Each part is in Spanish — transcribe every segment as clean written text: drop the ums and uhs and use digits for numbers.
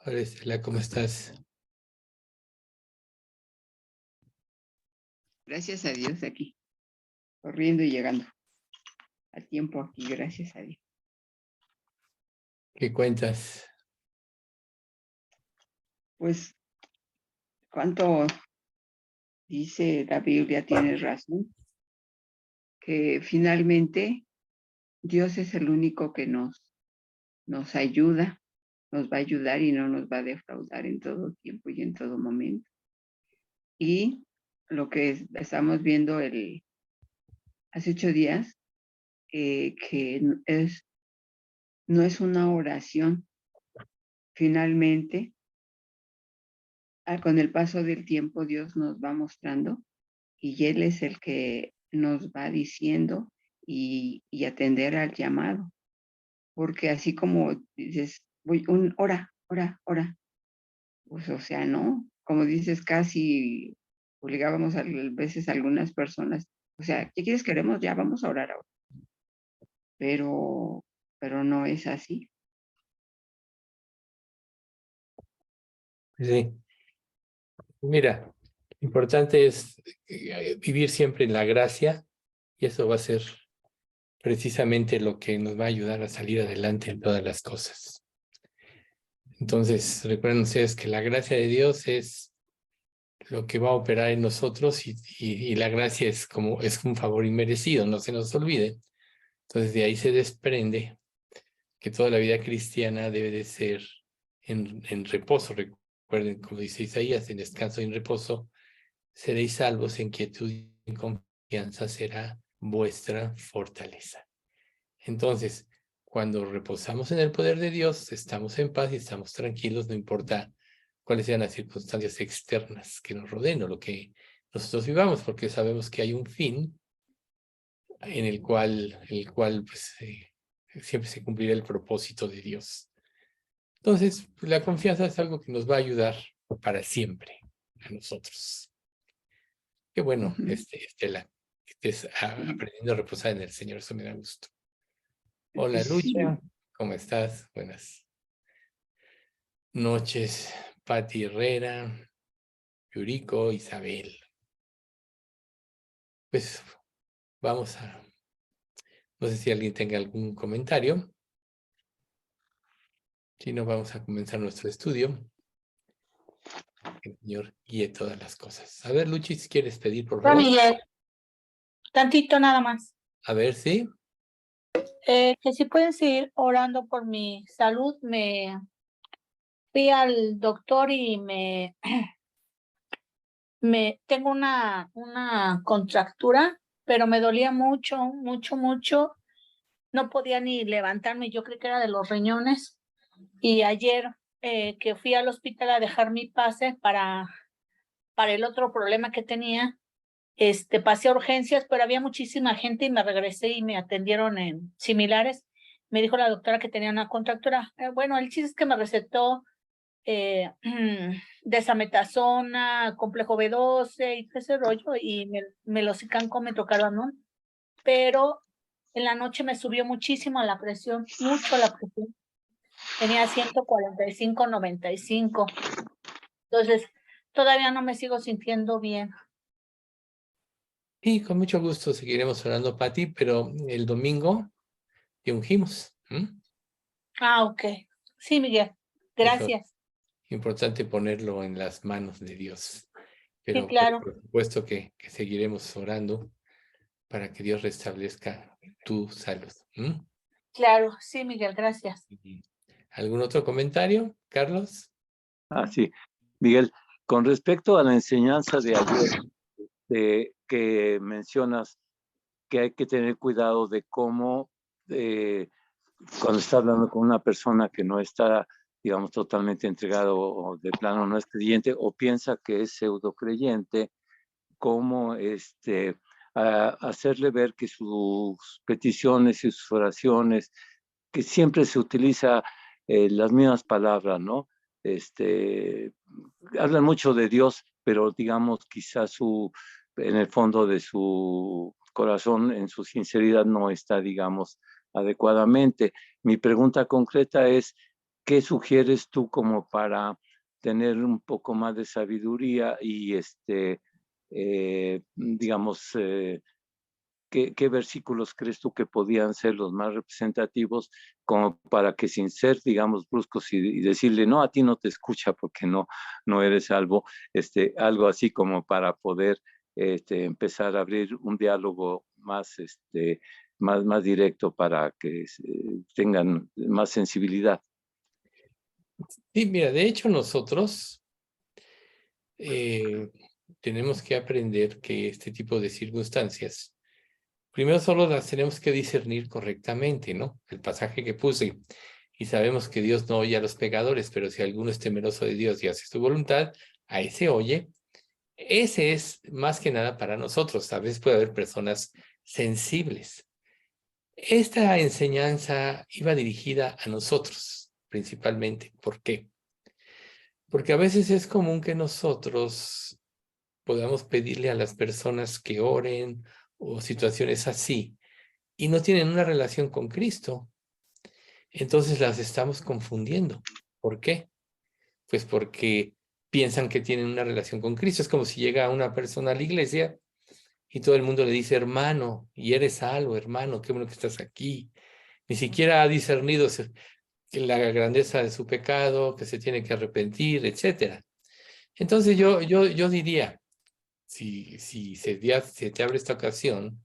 Hola Estela, ¿cómo estás? Gracias a Dios aquí, corriendo y llegando a tiempo aquí, gracias a Dios. ¿Qué cuentas? Pues, cuánto dice la Biblia, tiene razón, que finalmente Dios es el único que nos ayuda, nos va a ayudar y no nos va a defraudar en todo tiempo y en todo momento. Y lo que estamos viendo hace 8 días, que no es una oración, finalmente. Con el paso del tiempo Dios nos va mostrando y Él es el que nos va diciendo y atender al llamado, porque así como dices, ora, ora, ora, pues o sea, no, como dices, casi obligábamos a veces a algunas personas, o sea, ¿qué quieres? Queremos, ya vamos a orar ahora, pero, pero no es así. Sí, mira, lo importante es vivir siempre en la gracia y eso va a ser precisamente lo que nos va a ayudar a salir adelante en todas las cosas. Entonces, recuerden ustedes que la gracia de Dios es lo que va a operar en nosotros y la gracia es un favor inmerecido, no se nos olvide. Entonces, de ahí se desprende que toda la vida cristiana debe de ser en reposo. Recuerden, como dice Isaías, en descanso y en reposo seréis salvos, en quietud y en confianza será vuestra fortaleza. Entonces, cuando reposamos en el poder de Dios, estamos en paz y estamos tranquilos, no importa cuáles sean las circunstancias externas que nos rodeen o lo que nosotros vivamos, porque sabemos que hay un fin en el cual pues, siempre se cumplirá el propósito de Dios. Entonces, pues, la confianza es algo que nos va a ayudar para siempre a nosotros. Qué bueno, Ujú. Estela, que estés aprendiendo a reposar en el Señor, eso me da gusto. Hola, Pues sí, Lucha, ¿cómo estás? Buenas noches, Pati Herrera, Yuriko, Isabel. Pues vamos a, no sé si alguien tenga algún comentario. Si no, vamos a comenzar nuestro estudio. Que el Señor guíe todas las cosas. A ver, Luchi, si quieres pedir, por Hola, favor. Miguel, tantito nada más. A ver, sí. Que si pueden seguir orando por mi salud. Me fui al doctor y me tengo una contractura, pero me dolía mucho, mucho, mucho. No podía ni levantarme, yo creí que era de los riñones. Y ayer que fui al hospital a dejar mi pase para el otro problema que tenía, pasé a urgencias, pero había muchísima gente y me regresé y me atendieron en similares. Me dijo la doctora que tenía una contractura. Bueno, el chiste es que me recetó eh, desametasona, complejo B12 y todo ese rollo, y melosican con metocarbanol, pero en la noche me subió muchísimo la presión, mucho la presión. Tenía 145/95. Entonces, todavía no me sigo sintiendo bien. Y con mucho gusto seguiremos orando, Pati, pero el domingo te ungimos. Ah, ok. Sí, Miguel. Eso Gracias. es importante ponerlo en las manos de Dios. Sí, Pero claro. por supuesto que seguiremos orando para que Dios restablezca tu salud. Claro, sí, Miguel, gracias. ¿Algún otro comentario, Carlos? Sí, Miguel, con respecto a la enseñanza de ayer, que mencionas que hay que tener cuidado de cómo, cuando está hablando con una persona que no está, digamos, totalmente entregado o de plano no es creyente o piensa que es pseudo creyente, cómo hacerle ver que sus peticiones y sus oraciones, que siempre se utiliza las mismas palabras, ¿no? Hablan mucho de Dios, pero digamos quizás en el fondo de su corazón, en su sinceridad no está, digamos, adecuadamente. Mi pregunta concreta es, ¿qué sugieres tú como para tener un poco más de sabiduría y digamos, ¿qué versículos crees tú que podían ser los más representativos como para que sin ser, digamos, bruscos y decirle, no, a ti no te escucha porque no eres salvo, algo así como para poder empezar a abrir un diálogo más directo para que tengan más sensibilidad? Sí, mira, de hecho nosotros tenemos que aprender que este tipo de circunstancias, primero solo las tenemos que discernir correctamente, ¿no? El pasaje que puse, y sabemos que Dios no oye a los pecadores, pero si alguno es temeroso de Dios y hace su voluntad, a ese oye. Ese es más que nada para nosotros. A veces puede haber personas sensibles. Esta enseñanza iba dirigida a nosotros, principalmente. ¿Por qué? Porque a veces es común que nosotros podamos pedirle a las personas que oren o situaciones así y no tienen una relación con Cristo. Entonces las estamos confundiendo. ¿Por qué? Pues porque piensan que tienen una relación con Cristo. Es como si llega una persona a la iglesia y todo el mundo le dice, hermano, y eres salvo, hermano, qué bueno que estás aquí. Ni siquiera ha discernido la grandeza de su pecado, que se tiene que arrepentir, etcétera. Entonces yo diría, si se te abre esta ocasión,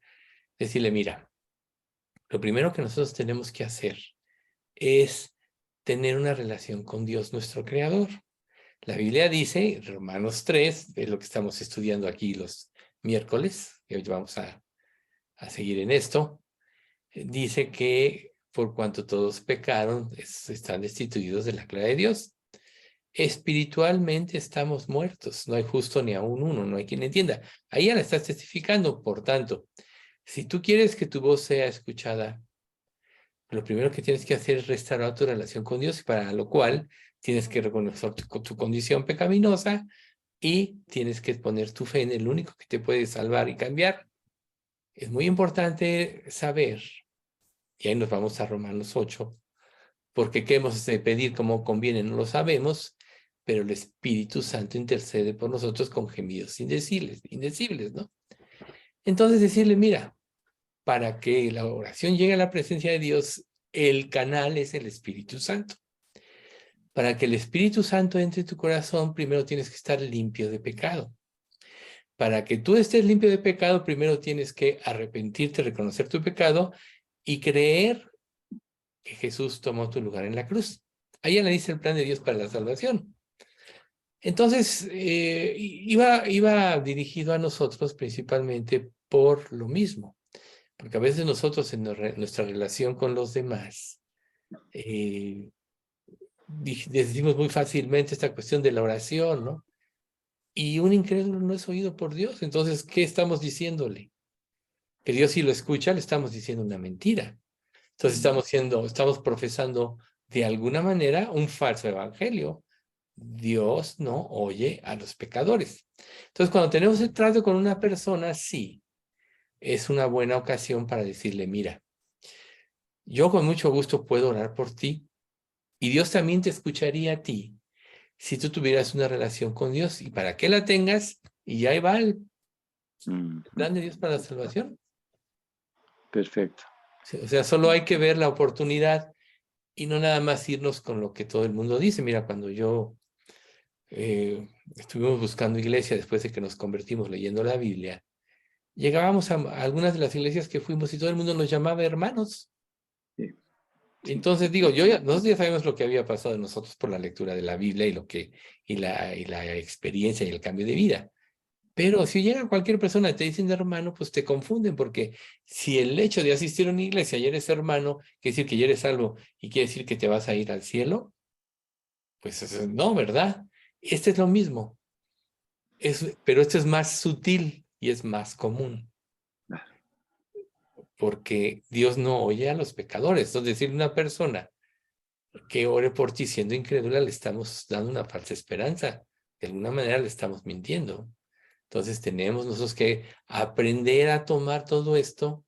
decirle, mira, lo primero que nosotros tenemos que hacer es tener una relación con Dios, nuestro Creador. La Biblia dice, Romanos 3, es lo que estamos estudiando aquí los miércoles, y hoy vamos a seguir en esto, dice que por cuanto todos pecaron, están destituidos de la gloria de Dios. Espiritualmente estamos muertos, no hay justo ni aún uno, no hay quien entienda. Ahí ya la estás testificando, por tanto, si tú quieres que tu voz sea escuchada, lo primero que tienes que hacer es restaurar tu relación con Dios, para lo cual tienes que reconocer tu condición pecaminosa y tienes que poner tu fe en el único que te puede salvar y cambiar. Es muy importante saber, y ahí nos vamos a Romanos 8, porque qué hemos de pedir como conviene no lo sabemos, pero el Espíritu Santo intercede por nosotros con gemidos indecibles, ¿no? Entonces decirle, mira, para que la oración llegue a la presencia de Dios, el canal es el Espíritu Santo. Para que el Espíritu Santo entre en tu corazón, primero tienes que estar limpio de pecado. Para que tú estés limpio de pecado, primero tienes que arrepentirte, reconocer tu pecado y creer que Jesús tomó tu lugar en la cruz. Ahí analiza el plan de Dios para la salvación. Entonces, iba dirigido a nosotros principalmente por lo mismo, porque a veces nosotros en nuestra relación con los demás decimos muy fácilmente esta cuestión de la oración, ¿no? Y un incrédulo no es oído por Dios. Entonces, ¿qué estamos diciéndole? Que Dios si lo escucha, le estamos diciendo una mentira. Entonces estamos profesando de alguna manera un falso evangelio. Dios no oye a los pecadores. Entonces, cuando tenemos el trato con una persona, sí, es una buena ocasión para decirle, mira, yo con mucho gusto puedo orar por ti y Dios también te escucharía a ti si tú tuvieras una relación con Dios. ¿Y para qué la tengas? Y ahí va el plan de Dios para la salvación. Perfecto. O sea, solo hay que ver la oportunidad y no nada más irnos con lo que todo el mundo dice. Mira, cuando yo estuvimos buscando iglesia después de que nos convertimos leyendo la Biblia, llegábamos a algunas de las iglesias que fuimos y todo el mundo nos llamaba hermanos. Sí. Entonces digo, nosotros ya sabemos lo que había pasado en nosotros por la lectura de la Biblia y la experiencia y el cambio de vida. Pero si llega cualquier persona y te dicen hermano, pues te confunden, porque si el hecho de asistir a una iglesia y eres hermano, quiere decir que ya eres salvo y quiere decir que te vas a ir al cielo, pues no, ¿verdad? Este es lo mismo, pero esto es más sutil y es más común, porque Dios no oye a los pecadores. Entonces, decirle a una persona que ore por ti siendo incrédula, le estamos dando una falsa esperanza. De alguna manera le estamos mintiendo. Entonces tenemos nosotros que aprender a tomar todo esto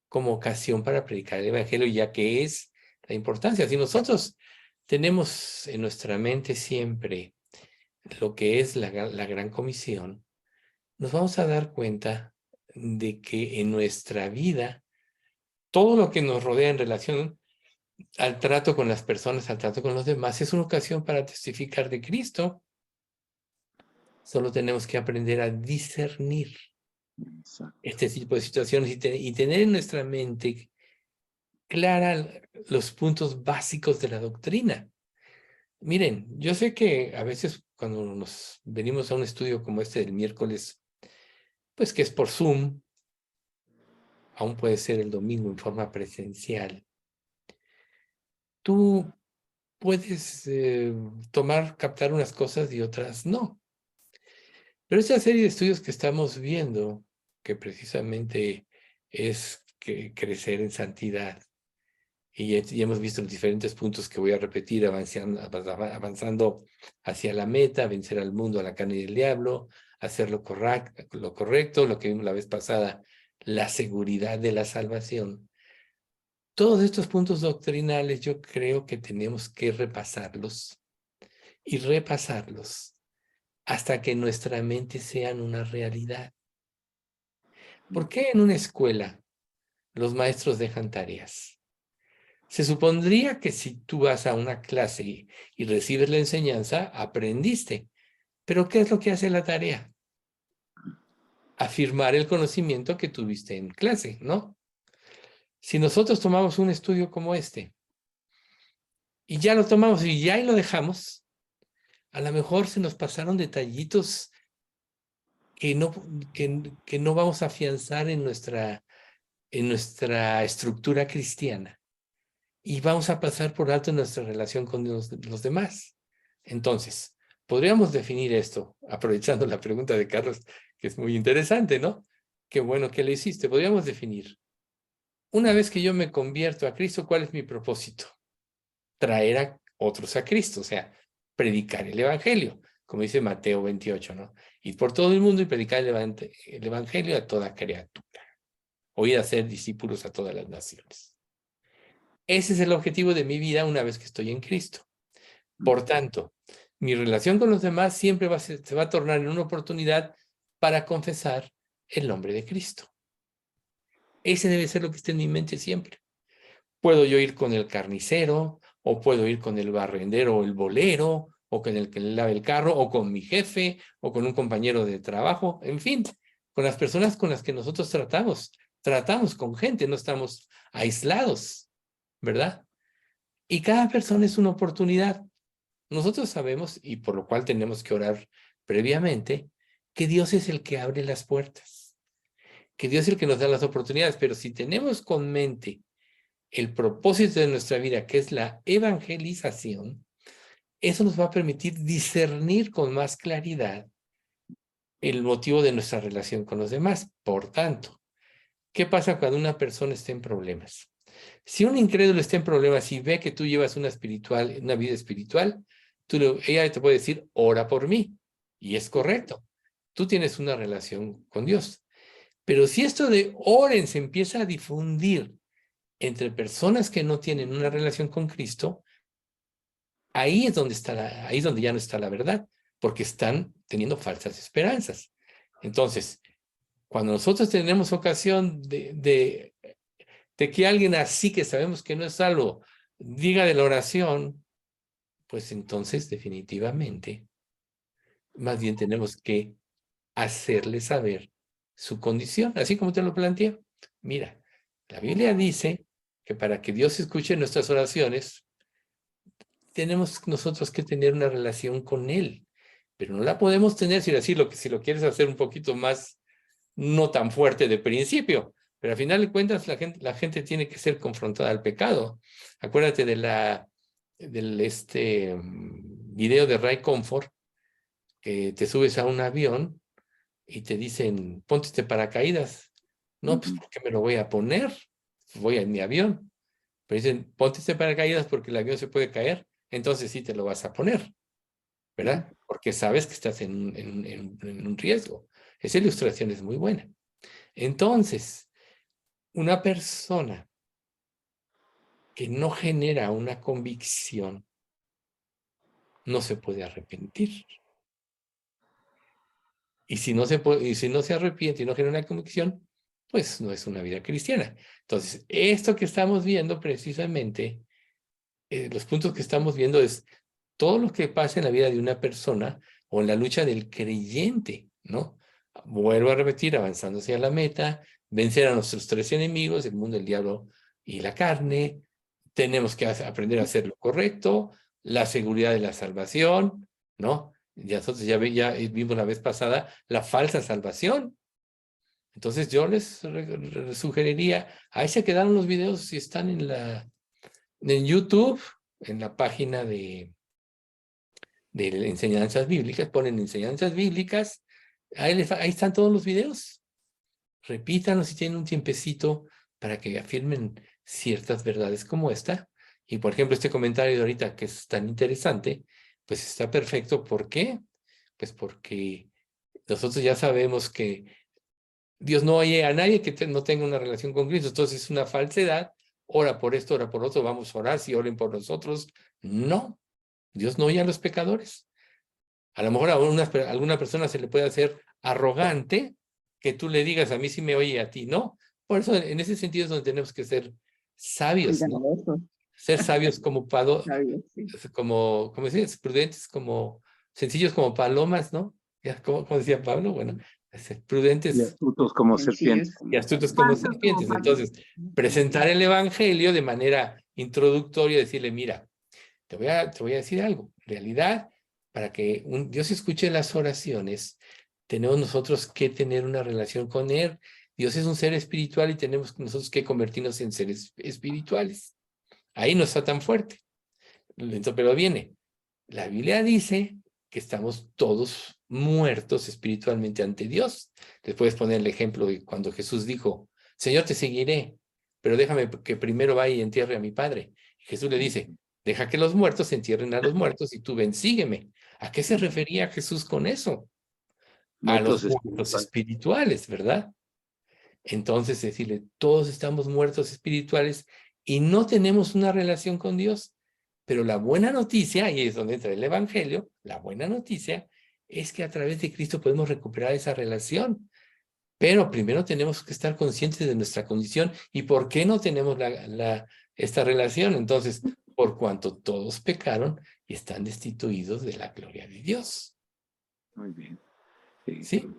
como ocasión para predicar el evangelio, ya que es la importancia. Si nosotros tenemos en nuestra mente siempre lo que es la Gran Comisión, nos vamos a dar cuenta de que en nuestra vida, todo lo que nos rodea en relación al trato con las personas, al trato con los demás, es una ocasión para testificar de Cristo. Solo tenemos que aprender a discernir este tipo de situaciones y tener en nuestra mente clara los puntos básicos de la doctrina. Miren, yo sé que a veces cuando nos venimos a un estudio como este del miércoles, pues que es por Zoom, aún puede ser el domingo en forma presencial, tú puedes captar unas cosas y otras no. Pero esta serie de estudios que estamos viendo, que precisamente es que crecer en santidad, y hemos visto los diferentes puntos que voy a repetir, avanzando hacia la meta, vencer al mundo, a la carne y el diablo, hacer lo correcto, lo que vimos la vez pasada, la seguridad de la salvación. Todos estos puntos doctrinales yo creo que tenemos que repasarlos y repasarlos hasta que nuestra mente sean una realidad. ¿Por qué en una escuela los maestros dejan tareas? Se supondría que si tú vas a una clase y recibes la enseñanza, aprendiste. Pero ¿qué es lo que hace la tarea? Afirmar el conocimiento que tuviste en clase, ¿no? Si nosotros tomamos un estudio como este, y ya lo tomamos y ya lo dejamos, a lo mejor se nos pasaron detallitos que no vamos a afianzar en nuestra estructura cristiana. Y vamos a pasar por alto nuestra relación con los demás. Entonces, podríamos definir esto, aprovechando la pregunta de Carlos, que es muy interesante, ¿no? Qué bueno que le hiciste. Podríamos definir, una vez que yo me convierto a Cristo, ¿cuál es mi propósito? Traer a otros a Cristo, o sea, predicar el Evangelio, como dice Mateo 28, ¿no? Ir por todo el mundo y predicar el Evangelio a toda criatura. O ir a ser discípulos a todas las naciones. Ese es el objetivo de mi vida una vez que estoy en Cristo. Por tanto, mi relación con los demás siempre se va a tornar en una oportunidad para confesar el nombre de Cristo. Ese debe ser lo que esté en mi mente siempre. Puedo yo ir con el carnicero, o puedo ir con el barrendero o el bolero, o con el que le lava el carro, o con mi jefe, o con un compañero de trabajo, en fin, con las personas con las que nosotros tratamos. Tratamos con gente, no estamos aislados, ¿verdad? Y cada persona es una oportunidad. Nosotros sabemos, y por lo cual tenemos que orar previamente, que Dios es el que abre las puertas, que Dios es el que nos da las oportunidades, pero si tenemos con mente el propósito de nuestra vida, que es la evangelización, eso nos va a permitir discernir con más claridad el motivo de nuestra relación con los demás. Por tanto, ¿qué pasa cuando una persona está en problemas? Si un incrédulo está en problemas y ve que tú llevas una vida espiritual, ella te puede decir, ora por mí. Y es correcto. Tú tienes una relación con Dios. Pero si esto de oren se empieza a difundir entre personas que no tienen una relación con Cristo, ahí es donde ya no está la verdad, porque están teniendo falsas esperanzas. Entonces, cuando nosotros tenemos ocasión de que alguien así que sabemos que no es salvo diga de la oración, pues entonces definitivamente más bien tenemos que hacerle saber su condición, así como te lo planteé. Mira, la Biblia dice que para que Dios escuche nuestras oraciones, tenemos nosotros que tener una relación con Él, pero no la podemos tener si lo quieres hacer un poquito más, no tan fuerte de principio, pero al final de cuentas la gente tiene que ser confrontada al pecado. Acuérdate del video de Ray Comfort, que te subes a un avión y te dicen, ponte este paracaídas. No, pues ¿por qué me lo voy a poner? Voy en mi avión. Pero dicen, ponte este paracaídas porque el avión se puede caer, entonces sí te lo vas a poner, ¿verdad? Porque sabes que estás en un riesgo. Esa ilustración es muy buena. Entonces, una persona que no genera una convicción no se puede arrepentir. Y si no se arrepiente y no genera una convicción, pues no es una vida cristiana. Entonces, esto que estamos viendo precisamente, los puntos que estamos viendo es todo lo que pasa en la vida de una persona o en la lucha del creyente, ¿no? Vuelvo a repetir, avanzando hacia la meta, vencer a nuestros tres enemigos, el mundo, el diablo y la carne. Tenemos que aprender a hacer lo correcto, la seguridad de la salvación, ¿no? Ya nosotros ya vimos la vez pasada la falsa salvación. Entonces yo les sugeriría, ahí se quedaron los videos si están en YouTube, en la página de enseñanzas bíblicas, ponen enseñanzas bíblicas, ahí están todos los videos. Repítanlos si tienen un tiempecito para que afirmen ciertas verdades como esta. Y por ejemplo, este comentario de ahorita que es tan interesante, pues está perfecto. ¿Por qué? Pues porque nosotros ya sabemos que Dios no oye a nadie que no tenga una relación con Cristo. Entonces es una falsedad. Ora por esto, ora por otro, vamos a orar, si oren por nosotros. No, Dios no oye a los pecadores. A lo mejor a alguna persona se le puede hacer arrogante que tú le digas a mí sí me oye, a ti no. Por eso en ese sentido es donde tenemos que ser sabios, ¿no? Cuidadosos, Ser sabios como sabios, sí. como dices, prudentes como sencillos como palomas, ¿no? ¿Cómo decía Pablo? Bueno, Y prudentes astutos como Sencillos serpientes. y astutos como Santos como serpientes. palomas. Entonces, presentar el evangelio de manera introductoria, decirle, mira, te voy a decir algo. En realidad, para que Dios escuche las oraciones, tenemos nosotros que tener una relación con Él. Dios es un ser espiritual y tenemos nosotros que convertirnos en seres espirituales. Ahí no está tan fuerte. Pero viene. La Biblia dice que estamos todos muertos espiritualmente ante Dios. Les puedes poner el ejemplo de cuando Jesús dijo, Señor, te seguiré, pero déjame que primero vaya y entierre a mi Padre. Jesús le dice, deja que los muertos entierren a los muertos y tú ven, sígueme. ¿A qué se refería Jesús con eso? A los muertos espirituales, ¿verdad? Entonces, decirle, todos estamos muertos espirituales y no tenemos una relación con Dios. Pero la buena noticia, y es donde entra el Evangelio, la buena noticia es que a través de Cristo podemos recuperar esa relación. Pero primero tenemos que estar conscientes de nuestra condición y por qué no tenemos esta relación. Entonces, por cuanto todos pecaron y están destituidos de la gloria de Dios. Muy bien. ¿Sí?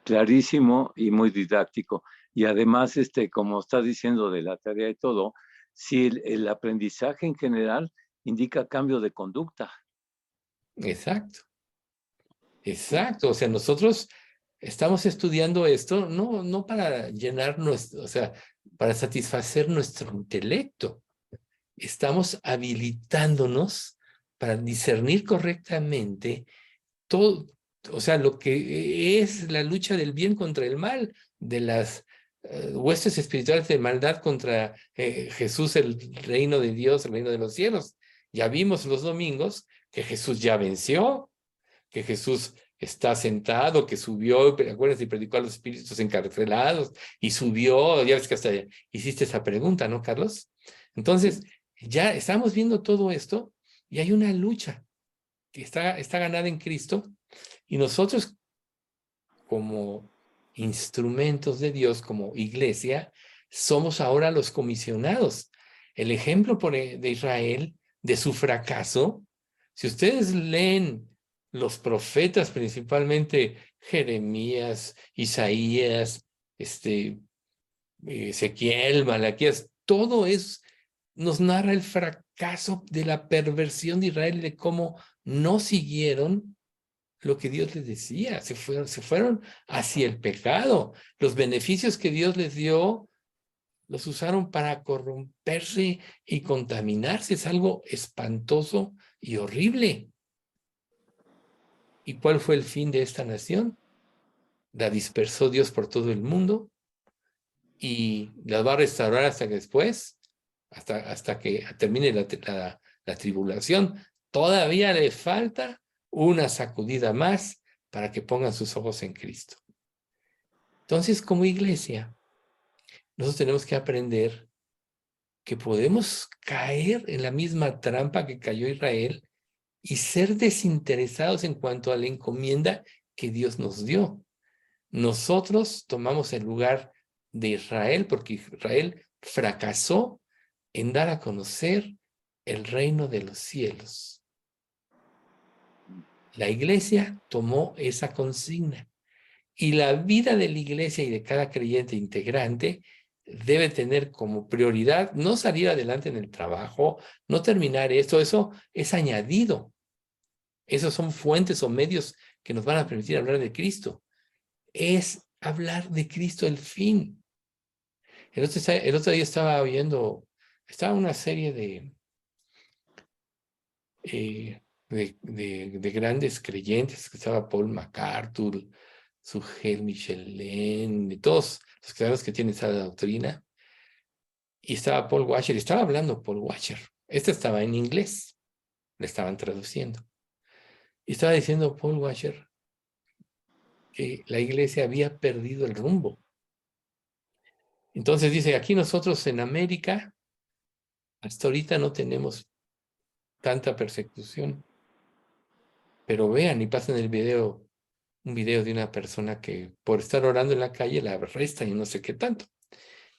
Clarísimo y muy didáctico. Y además, como estás diciendo de la tarea y todo, si el aprendizaje en general indica cambio de conducta. Exacto. Exacto. O sea, nosotros estamos estudiando esto no para llenar o sea, para satisfacer nuestro intelecto. Estamos habilitándonos para discernir correctamente todo, o sea, lo que es la lucha del bien contra el mal, de las huestes espirituales de maldad contra Jesús, el reino de Dios, el reino de los cielos. Ya vimos los domingos que Jesús ya venció, que Jesús está sentado, que subió, acuérdense, y predicó a los espíritus encarcelados, y subió, ya ves que hasta hiciste esa pregunta, ¿no, Carlos? Entonces, ya estamos viendo todo esto, y hay una lucha que está ganada en Cristo, y nosotros como instrumentos de Dios, como iglesia, somos ahora los comisionados. El ejemplo de Israel, de su fracaso, si ustedes leen los profetas, principalmente Jeremías, Isaías, Ezequiel, Malaquías, todo nos narra el fracaso de la perversión de Israel, de cómo no siguieron lo que Dios les decía, se fueron hacia el pecado. Los beneficios que Dios les dio, los usaron para corromperse y contaminarse. Es algo espantoso y horrible. ¿Y cuál fue el fin de esta nación? La dispersó Dios por todo el mundo y las va a restaurar hasta que después, hasta que termine la tribulación. Todavía le falta una sacudida más para que pongan sus ojos en Cristo. Entonces, como iglesia, nosotros tenemos que aprender que podemos caer en la misma trampa que cayó Israel y ser desinteresados en cuanto a la encomienda que Dios nos dio. Nosotros tomamos el lugar de Israel porque Israel fracasó en dar a conocer el reino de los cielos. La iglesia tomó esa consigna y la vida de la iglesia y de cada creyente integrante debe tener como prioridad no salir adelante en el trabajo, no terminar esto, eso es añadido. Esos son fuentes o medios que nos van a permitir hablar de Cristo. Es hablar de Cristo el fin. El otro día estaba una serie de grandes creyentes, que estaba Paul MacArthur, Sugel Michelin, y todos los cristianos que tienen esa doctrina, y estaba Paul Washer, y estaba hablando Paul Washer. Este estaba en inglés, le estaban traduciendo. Y estaba diciendo Paul Washer que la iglesia había perdido el rumbo. Entonces dice, aquí nosotros en América, hasta ahorita no tenemos tanta persecución. Pero vean y pasen un video de una persona que por estar orando en la calle la arrestan y no sé qué tanto.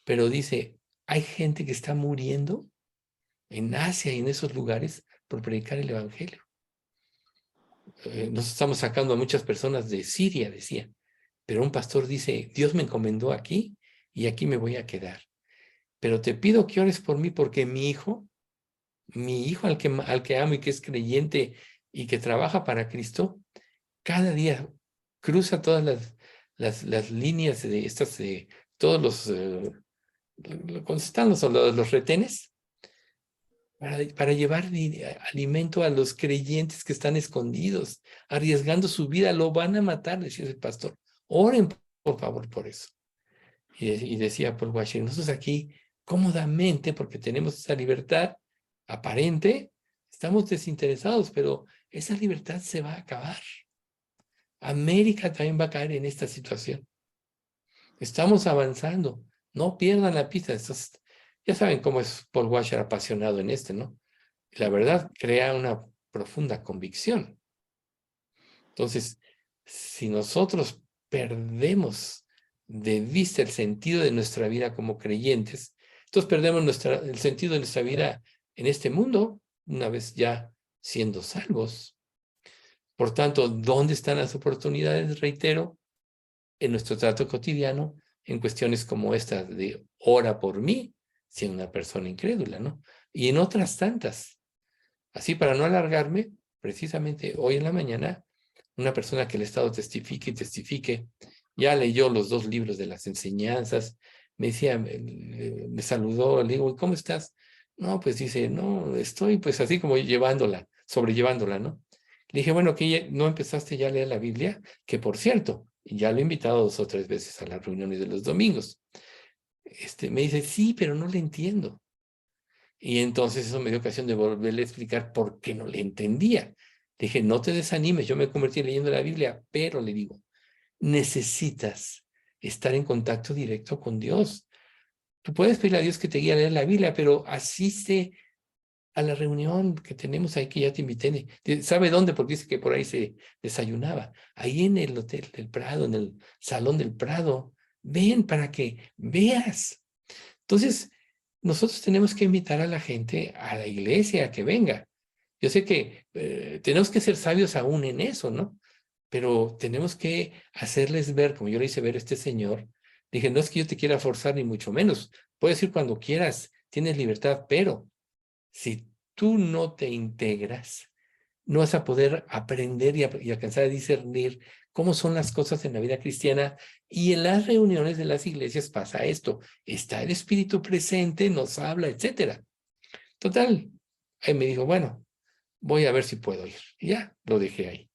Pero dice, hay gente que está muriendo en Asia y en esos lugares por predicar el evangelio. Nos estamos sacando a muchas personas de Siria, decía. Pero un pastor dice, Dios me encomendó aquí y aquí me voy a quedar. Pero te pido que ores por mí porque mi hijo al que amo y que es creyente y que trabaja para Cristo, cada día cruza todas las líneas de estas, todos ¿cómo están los retenes? Para llevar alimento a los creyentes que están escondidos, arriesgando su vida, lo van a matar, decía el pastor. Oren, por favor, por eso. Y decía Paul Washer, nosotros aquí cómodamente, porque tenemos esa libertad aparente, estamos desinteresados, pero esa libertad se va a acabar. América también va a caer en esta situación. Estamos avanzando. No pierdan la pista. Ya saben cómo es Paul Washer apasionado en ¿no? Y la verdad crea una profunda convicción. Entonces, si nosotros perdemos de vista el sentido de nuestra vida como creyentes, entonces perdemos el sentido de nuestra vida en este mundo, una vez ya siendo salvos. Por tanto, ¿dónde están las oportunidades? Reitero, en nuestro trato cotidiano, en cuestiones como esta de ora por mí, si es una persona incrédula, ¿no? Y en otras tantas. Así, para no alargarme, precisamente hoy en la mañana, una persona que el Estado testifique, ya leyó los 2 libros de las enseñanzas, me decía, me saludó, le digo, ¿cómo estás? No, pues dice, no, estoy pues así como sobrellevándola, ¿no? Le dije, bueno, que no empezaste ya a leer la Biblia, que por cierto, ya lo he invitado 2 o 3 veces a las reuniones de los domingos. Me dice, sí, pero no le entiendo. Y entonces eso me dio ocasión de volverle a explicar por qué no le entendía. Le dije, no te desanimes, yo me convertí leyendo la Biblia, pero le digo, necesitas estar en contacto directo con Dios. Tú puedes pedirle a Dios que te guíe a leer la Biblia, pero asiste a la reunión que tenemos ahí, que ya te invité. ¿Sabe dónde? Porque dice que por ahí se desayunaba. Ahí en el Hotel del Prado, en el Salón del Prado. Ven para que veas. Entonces, nosotros tenemos que invitar a la gente a la iglesia a que venga. Yo sé que tenemos que ser sabios aún en eso, ¿no? Pero tenemos que hacerles ver, como yo le hice ver a este señor, dije, no es que yo te quiera forzar ni mucho menos. Puedes ir cuando quieras, tienes libertad, pero si tú no te integras, no vas a poder aprender y alcanzar a discernir cómo son las cosas en la vida cristiana. Y en las reuniones de las iglesias pasa esto. Está el Espíritu presente, nos habla, etcétera. Total, ahí me dijo, bueno, voy a ver si puedo ir. Y ya, lo dejé ahí.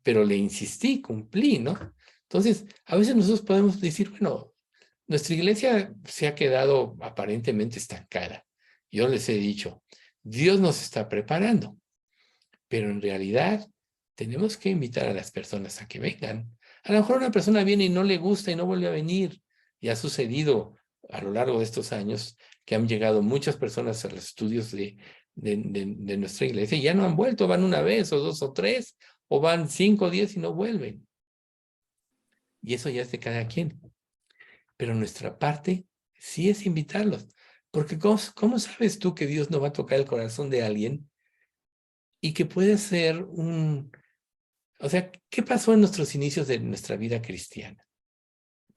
Pero le insistí, cumplí, ¿no? Entonces, a veces nosotros podemos decir, bueno, nuestra iglesia se ha quedado aparentemente estancada. Yo les he dicho, Dios nos está preparando, pero en realidad tenemos que invitar a las personas a que vengan. A lo mejor una persona viene y no le gusta y no vuelve a venir. Y ha sucedido a lo largo de estos años que han llegado muchas personas a los estudios de de nuestra iglesia, y ya no han vuelto, van una vez o dos o tres, o van 5 o 10 y no vuelven. Y eso ya es de cada quien. Pero nuestra parte sí es invitarlos. Porque ¿cómo sabes tú que Dios no va a tocar el corazón de alguien y que puede ser O sea, ¿qué pasó en nuestros inicios de nuestra vida cristiana?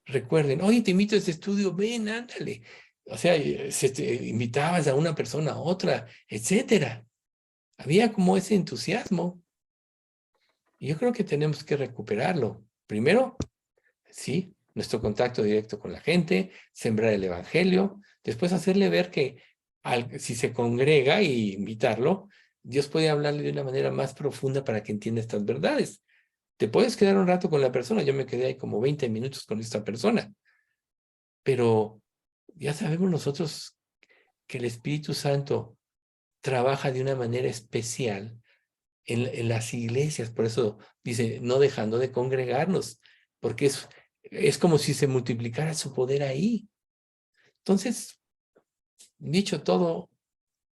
Recuerden, oye, te invito a este estudio, ven, ándale. O sea, invitabas a una persona a otra, etcétera. Había como ese entusiasmo. Y yo creo que tenemos que recuperarlo. Primero, sí, nuestro contacto directo con la gente, sembrar el evangelio, después hacerle ver que si se congrega y invitarlo, Dios puede hablarle de una manera más profunda para que entienda estas verdades. Te puedes quedar un rato con la persona, yo me quedé ahí como 20 minutos con esta persona, pero ya sabemos nosotros que el Espíritu Santo trabaja de una manera especial en las iglesias, por eso dice, no dejando de congregarnos, porque es como si se multiplicara su poder ahí. Entonces, dicho todo,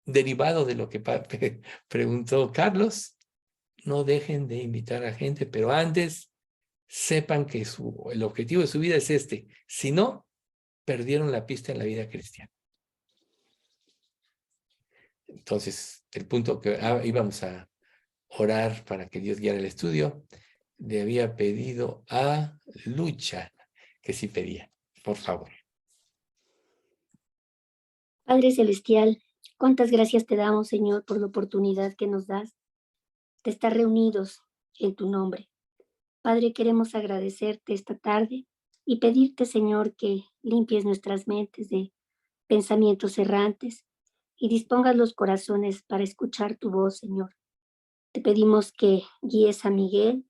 derivado de lo que preguntó Carlos, no dejen de invitar a gente, pero antes sepan que el objetivo de su vida es este. Si no, perdieron la pista en la vida cristiana. Entonces, el punto que íbamos a orar para que Dios guiara el estudio, le había pedido a Lucha que sí pedía, por favor. Padre Celestial, cuántas gracias te damos, Señor, por la oportunidad que nos das de estar reunidos en tu nombre. Padre, queremos agradecerte esta tarde y pedirte, Señor, que limpies nuestras mentes de pensamientos errantes y dispongas los corazones para escuchar tu voz, Señor. Te pedimos que guíes a Miguel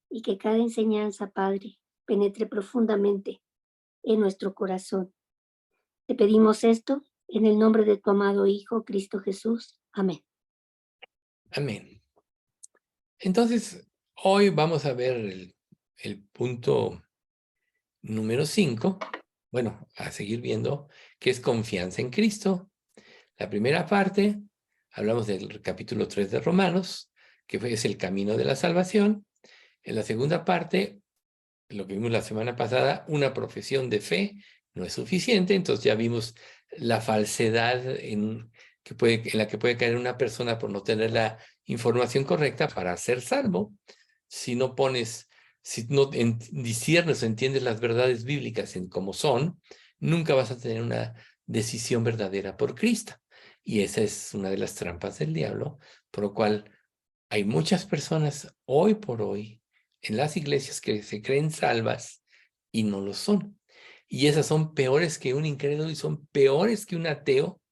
y que cada enseñanza, Padre, penetre profundamente en nuestro corazón. Te pedimos esto en el nombre de tu amado Hijo, Cristo Jesús. Amén. Amén. Entonces, hoy vamos a ver el punto número 5. Bueno, a seguir viendo, que es confianza en Cristo. La primera parte, hablamos del capítulo 3 de Romanos, que es el camino de la salvación. En la segunda parte, lo que vimos la semana pasada, una profesión de fe no es suficiente, entonces ya vimos la falsedad en la que puede caer una persona por no tener la información correcta para ser salvo. Si no disciernes o entiendes las verdades bíblicas en cómo son, nunca vas a tener una decisión verdadera por Cristo. Y esa es una de las trampas del diablo, por lo cual hay muchas personas hoy por hoy en las iglesias que se creen salvas y no lo son. Y esas son peores que un incrédulo y son peores que un ateo,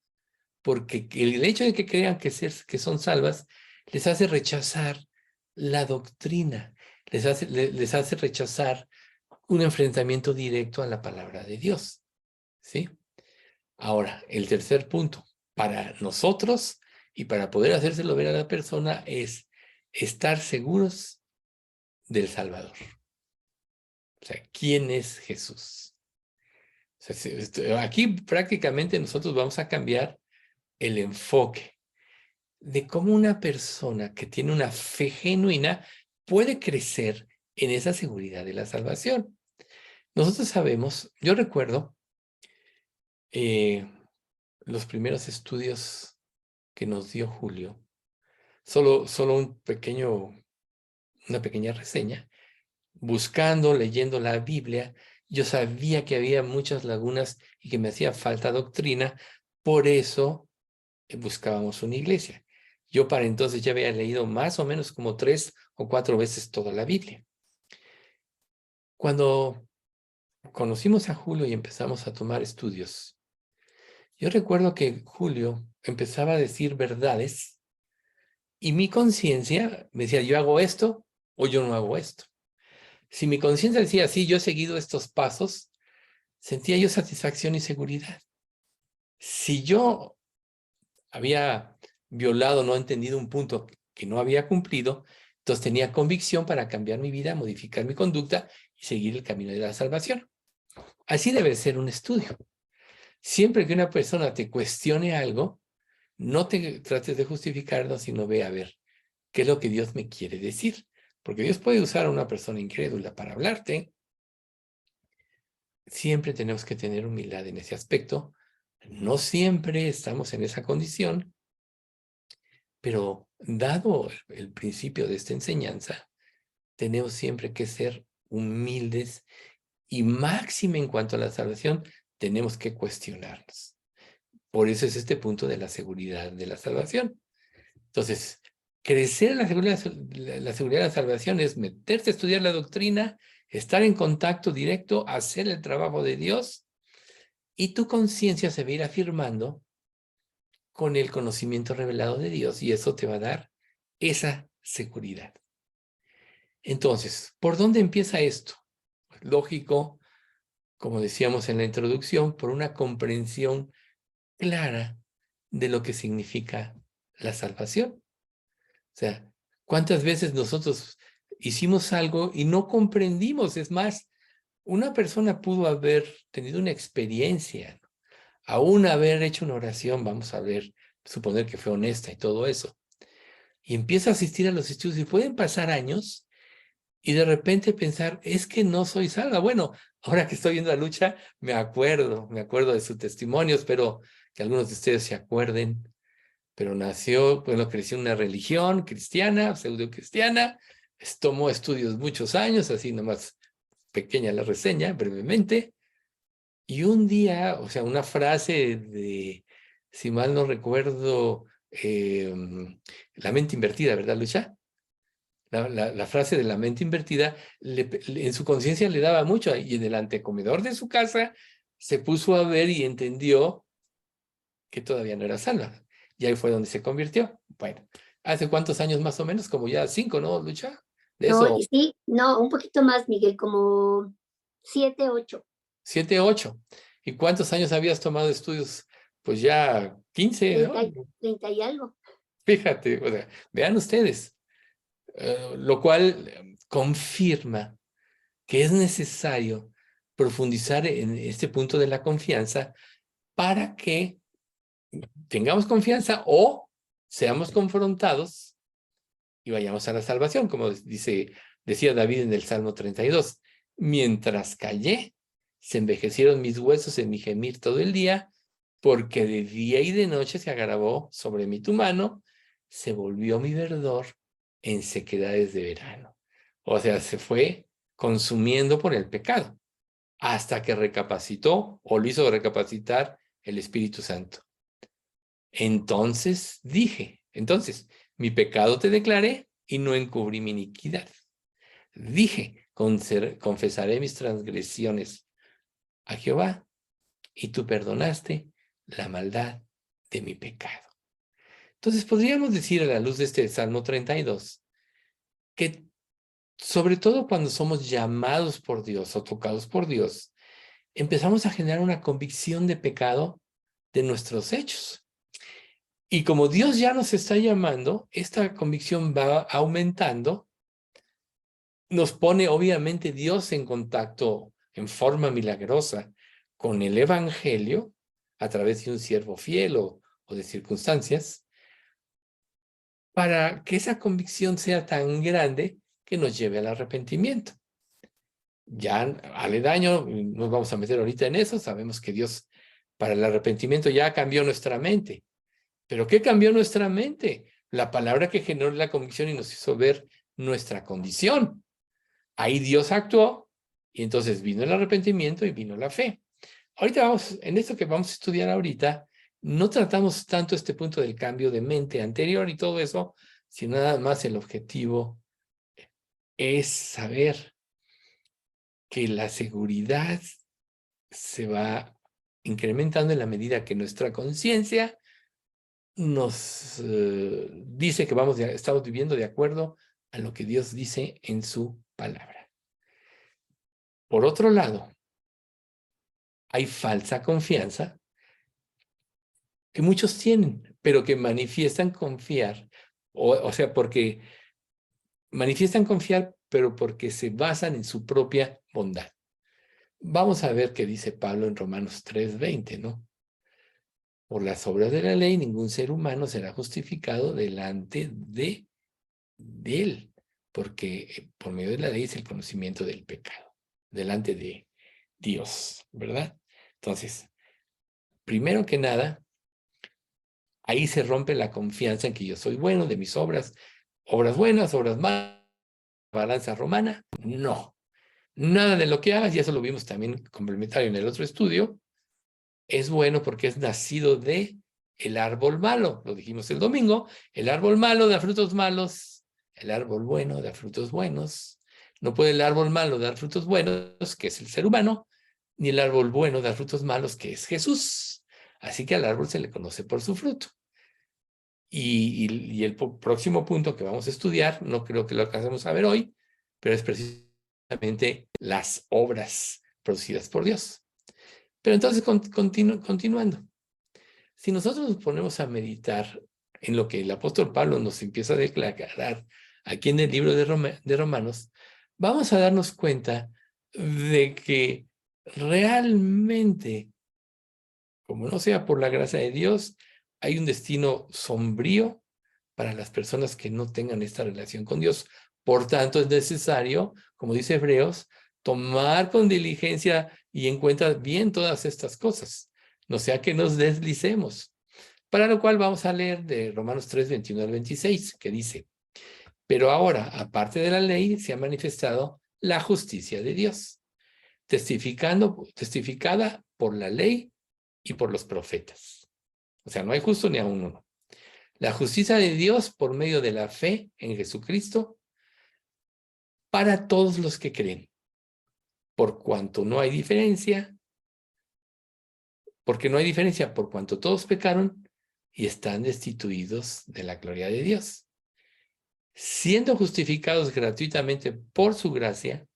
porque el hecho de que crean que son salvas les hace rechazar la doctrina, les hace rechazar un enfrentamiento directo a la palabra de Dios. ¿Sí? Ahora, el tercer punto, para nosotros y para poder hacérselo ver a la persona es estar seguros del Salvador. O sea, ¿quién es Jesús? O sea, aquí prácticamente nosotros vamos a cambiar el enfoque de cómo una persona que tiene una fe genuina puede crecer en esa seguridad de la salvación. Nosotros sabemos, yo recuerdo los primeros estudios que nos dio Julio, solo una pequeña reseña, buscando, leyendo la Biblia, yo sabía que había muchas lagunas y que me hacía falta doctrina, por eso buscábamos una iglesia. Yo para entonces ya había leído más o menos como 3 o 4 veces toda la Biblia. Cuando conocimos a Julio y empezamos a tomar estudios, yo recuerdo que Julio empezaba a decir verdades y mi conciencia me decía, yo hago esto o yo no hago esto. Si mi conciencia decía, sí, yo he seguido estos pasos, sentía yo satisfacción y seguridad. Si yo había violado, no entendido un punto que no había cumplido, entonces tenía convicción para cambiar mi vida, modificar mi conducta y seguir el camino de la salvación. Así debe ser un estudio. Siempre que una persona te cuestione algo, no te trates de justificarlo, sino ve a ver qué es lo que Dios me quiere decir. Porque Dios puede usar a una persona incrédula para hablarte. Siempre tenemos que tener humildad en ese aspecto. No siempre estamos en esa condición, pero dado el principio de esta enseñanza, tenemos siempre que ser humildes y máxime en cuanto a la salvación, tenemos que cuestionarnos. Por eso es este punto de la seguridad de la salvación. Entonces, crecer en la seguridad de la salvación es meterse a estudiar la doctrina, estar en contacto directo, hacer el trabajo de Dios, y tu conciencia se va a ir afirmando con el conocimiento revelado de Dios, y eso te va a dar esa seguridad. Entonces, ¿por dónde empieza esto? Lógico, como decíamos en la introducción, por una comprensión clara de lo que significa la salvación. O sea, ¿cuántas veces nosotros hicimos algo y no comprendimos? Es más, una persona pudo haber tenido una experiencia, ¿no? Aún haber hecho una oración, vamos a ver, suponer que fue honesta y todo eso, y empieza a asistir a los estudios y pueden pasar años y de repente pensar, es que no soy salva. Bueno, ahora que estoy viendo la lucha, me acuerdo de sus testimonios, espero que algunos de ustedes se acuerden, pero creció en una religión cristiana, pseudo-cristiana, tomó estudios muchos años, así nomás pequeña la reseña, brevemente, y un día, o sea, una frase de, si mal no recuerdo, la mente invertida, ¿verdad, Lucha? La frase de la mente invertida en su conciencia le daba mucho, y en el antecomedor de su casa se puso a ver y entendió que todavía no era salva. Y ahí fue donde se convirtió. Bueno, ¿hace cuántos años más o menos? Como ya 5, ¿no, Lucha? De No, eso, y sí, no, un poquito más, Miguel, como 7, 8. 7, 8. ¿Y cuántos años habías tomado estudios? Pues ya 15, ¿no? 30 y algo. Fíjate, o sea, vean ustedes, lo cual confirma que es necesario profundizar en este punto de la confianza para que tengamos confianza o seamos confrontados y vayamos a la salvación, como decía David en el Salmo 32. Mientras callé, se envejecieron mis huesos en mi gemir todo el día, porque de día y de noche se agravó sobre mí tu mano, se volvió mi verdor en sequedades de verano. O sea, se fue consumiendo por el pecado, hasta que recapacitó, o lo hizo recapacitar el Espíritu Santo. Entonces, mi pecado te declaré y no encubrí mi iniquidad. Dije, confesaré mis transgresiones a Jehová, y tú perdonaste la maldad de mi pecado. Entonces, podríamos decir a la luz de este Salmo 32, que sobre todo cuando somos llamados por Dios o tocados por Dios, empezamos a generar una convicción de pecado de nuestros hechos. Y como Dios ya nos está llamando, esta convicción va aumentando, nos pone obviamente Dios en contacto en forma milagrosa con el Evangelio a través de un siervo fiel o de circunstancias, para que esa convicción sea tan grande que nos lleve al arrepentimiento. Ya aledaño, nos vamos a meter ahorita en eso, sabemos que Dios para el arrepentimiento ya cambió nuestra mente. ¿Pero qué cambió nuestra mente? La palabra que generó la convicción y nos hizo ver nuestra condición. Ahí Dios actuó y entonces vino el arrepentimiento y vino la fe. Ahorita en esto que vamos a estudiar ahorita, no tratamos tanto este punto del cambio de mente anterior y todo eso, sino nada más el objetivo es saber que la seguridad se va incrementando en la medida que nuestra conciencia nos dice que estamos viviendo de acuerdo a lo que Dios dice en su palabra. Por otro lado, hay falsa confianza que muchos tienen, pero que manifiestan confiar, o sea, porque manifiestan confiar, pero porque se basan en su propia bondad. Vamos a ver qué dice Pablo en Romanos 3:20, ¿no? por las obras de la ley, ningún ser humano será justificado delante de él, porque por medio de la ley es el conocimiento del pecado, delante de Dios, ¿verdad? Entonces, primero que nada, ahí se rompe la confianza en que yo soy bueno, de mis obras buenas, obras malas, balanza romana. No, nada de lo que hagas, y eso lo vimos también complementario en el otro estudio, es bueno porque es nacido de el árbol malo. Lo dijimos el domingo, el árbol malo da frutos malos, el árbol bueno da frutos buenos. No puede el árbol malo dar frutos buenos, que es el ser humano, ni el árbol bueno dar frutos malos, que es Jesús. Así que al árbol se le conoce por su fruto. Y el próximo punto que vamos a estudiar, no creo que lo alcancemos a ver hoy, pero es precisamente las obras producidas por Dios. Pero entonces, continuando, si nosotros nos ponemos a meditar en lo que el apóstol Pablo nos empieza a declarar aquí en el libro de Romanos, vamos a darnos cuenta de que realmente, como no sea por la gracia de Dios, hay un destino sombrío para las personas que no tengan esta relación con Dios. Por tanto, es necesario, como dice Hebreos, tomar con diligencia y en cuenta bien todas estas cosas, no sea que nos deslicemos. Para lo cual vamos a leer de Romanos 3, 21 al 26, que dice: pero ahora, aparte de la ley, se ha manifestado la justicia de Dios, testificada por la ley y por los profetas. O sea, no hay justo ni aún uno. La justicia de Dios por medio de la fe en Jesucristo para todos los que creen, por cuanto no hay diferencia, porque no hay diferencia por cuanto todos pecaron y están destituidos de la gloria de Dios, siendo justificados gratuitamente por su gracia,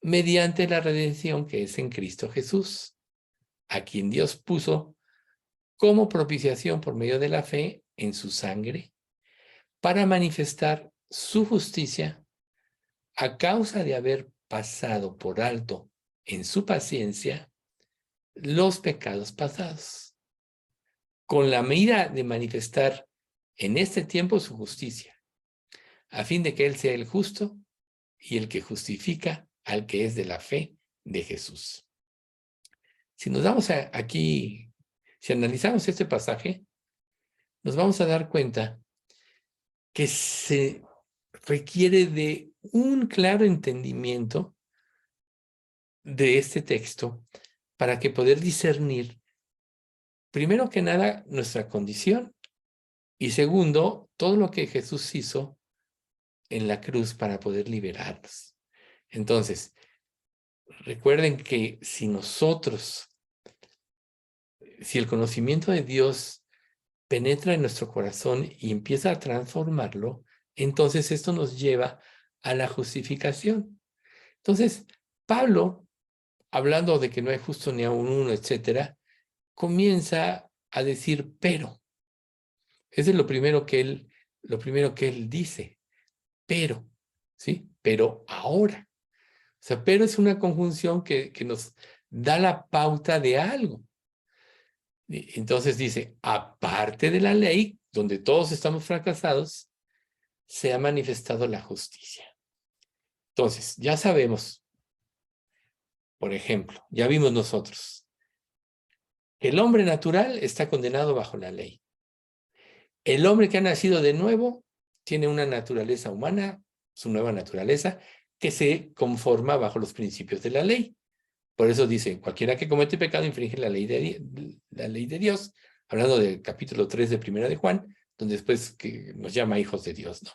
mediante la redención que es en Cristo Jesús, a quien Dios puso como propiciación por medio de la fe en su sangre, para manifestar su justicia a causa de haber pasado por alto en su paciencia los pecados pasados, con la mira de manifestar en este tiempo su justicia, a fin de que Él sea el justo y el que justifica al que es de la fe de Jesús. Si nos damos aquí, si analizamos este pasaje, nos vamos a dar cuenta que se requiere de un claro entendimiento de este texto para que poder discernir, primero que nada, nuestra condición, y segundo, todo lo que Jesús hizo en la cruz para poder liberarnos. Entonces, recuerden que si el conocimiento de Dios penetra en nuestro corazón y empieza a transformarlo, entonces esto nos lleva a la justificación. Entonces, Pablo, hablando de que no hay justo ni aun uno, etcétera, comienza a decir pero. Ese es lo primero que él dice. Pero, ¿sí? Pero ahora. O sea, pero es una conjunción que nos da la pauta de algo. Entonces dice, aparte de la ley, donde todos estamos fracasados, se ha manifestado la justicia. Entonces, ya sabemos, por ejemplo, ya vimos nosotros, el hombre natural está condenado bajo la ley. El hombre que ha nacido de nuevo tiene una naturaleza humana, su nueva naturaleza, que se conforma bajo los principios de la ley. Por eso dice, cualquiera que comete pecado infringe la ley de Dios, hablando del capítulo 3 de Primera de Juan, donde después que nos llama hijos de Dios, ¿no?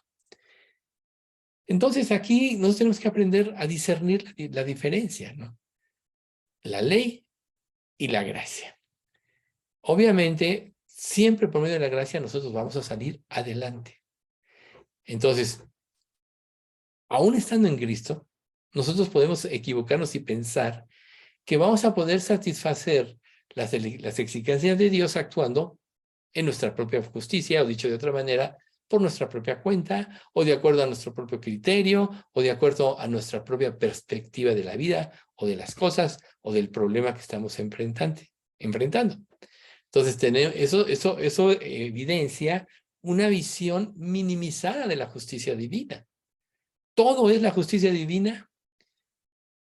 Entonces aquí nosotros tenemos que aprender a discernir la diferencia, ¿no? La ley y la gracia. Obviamente, siempre por medio de la gracia nosotros vamos a salir adelante. Entonces, aún estando en Cristo, nosotros podemos equivocarnos y pensar que vamos a poder satisfacer las exigencias de Dios actuando en nuestra propia justicia, o dicho de otra manera, por nuestra propia cuenta, o de acuerdo a nuestro propio criterio, o de acuerdo a nuestra propia perspectiva de la vida, o de las cosas, o del problema que estamos enfrentando. Entonces, eso evidencia una visión minimizada de la justicia divina. Todo es la justicia divina,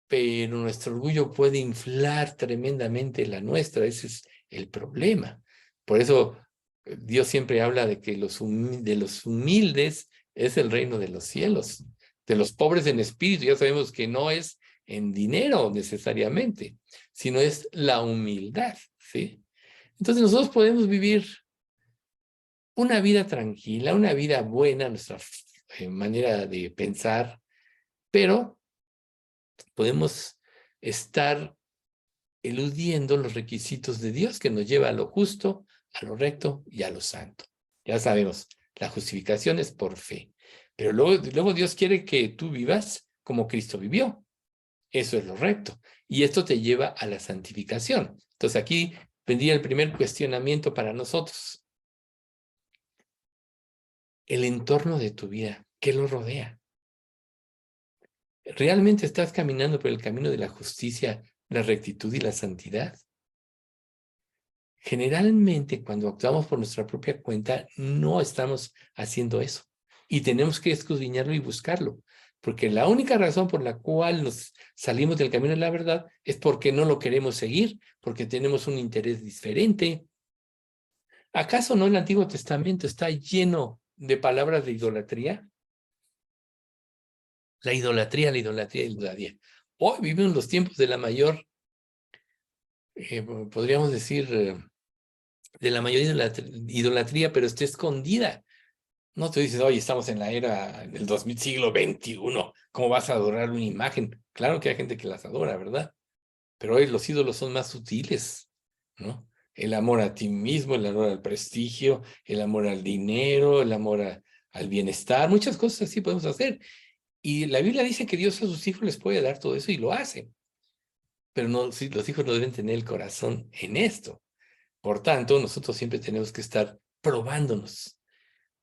pero nuestro orgullo puede inflar tremendamente la nuestra. Ese es el problema. Por eso Dios siempre habla de que de los humildes es el reino de los cielos. De los pobres en espíritu, ya sabemos que no es en dinero necesariamente, sino es la humildad, ¿sí? Entonces nosotros podemos vivir una vida tranquila, una vida buena, nuestra manera de pensar, pero podemos estar eludiendo los requisitos de Dios que nos lleva a lo justo, a lo recto y a lo santo. Ya sabemos, la justificación es por fe, pero luego Dios quiere que tú vivas como Cristo vivió. Eso es lo recto. Y esto te lleva a la santificación. Entonces aquí vendría el primer cuestionamiento para nosotros. El entorno de tu vida, ¿qué lo rodea? ¿Realmente estás caminando por el camino de la justicia, la rectitud y la santidad? Generalmente, cuando actuamos por nuestra propia cuenta, no estamos haciendo eso. Y tenemos que escudriñarlo y buscarlo. Porque la única razón por la cual nos salimos del camino de la verdad es porque no lo queremos seguir, porque tenemos un interés diferente. ¿Acaso no el Antiguo Testamento está lleno de palabras de idolatría? La idolatría, la idolatría, la idolatría. Hoy vivimos los tiempos de la mayor, podríamos decir, de la mayor idolatría, pero está escondida. No te dices, oye, estamos en la era del siglo XXI, ¿cómo vas a adorar una imagen? Claro que hay gente que las adora, ¿verdad? Pero hoy los ídolos son más sutiles, ¿no? El amor a ti mismo, el amor al prestigio, el amor al dinero, el amor al bienestar, muchas cosas así podemos hacer. Y la Biblia dice que Dios a sus hijos les puede dar todo eso y lo hace. Pero no, sí, los hijos no deben tener el corazón en esto. Por tanto, nosotros siempre tenemos que estar probándonos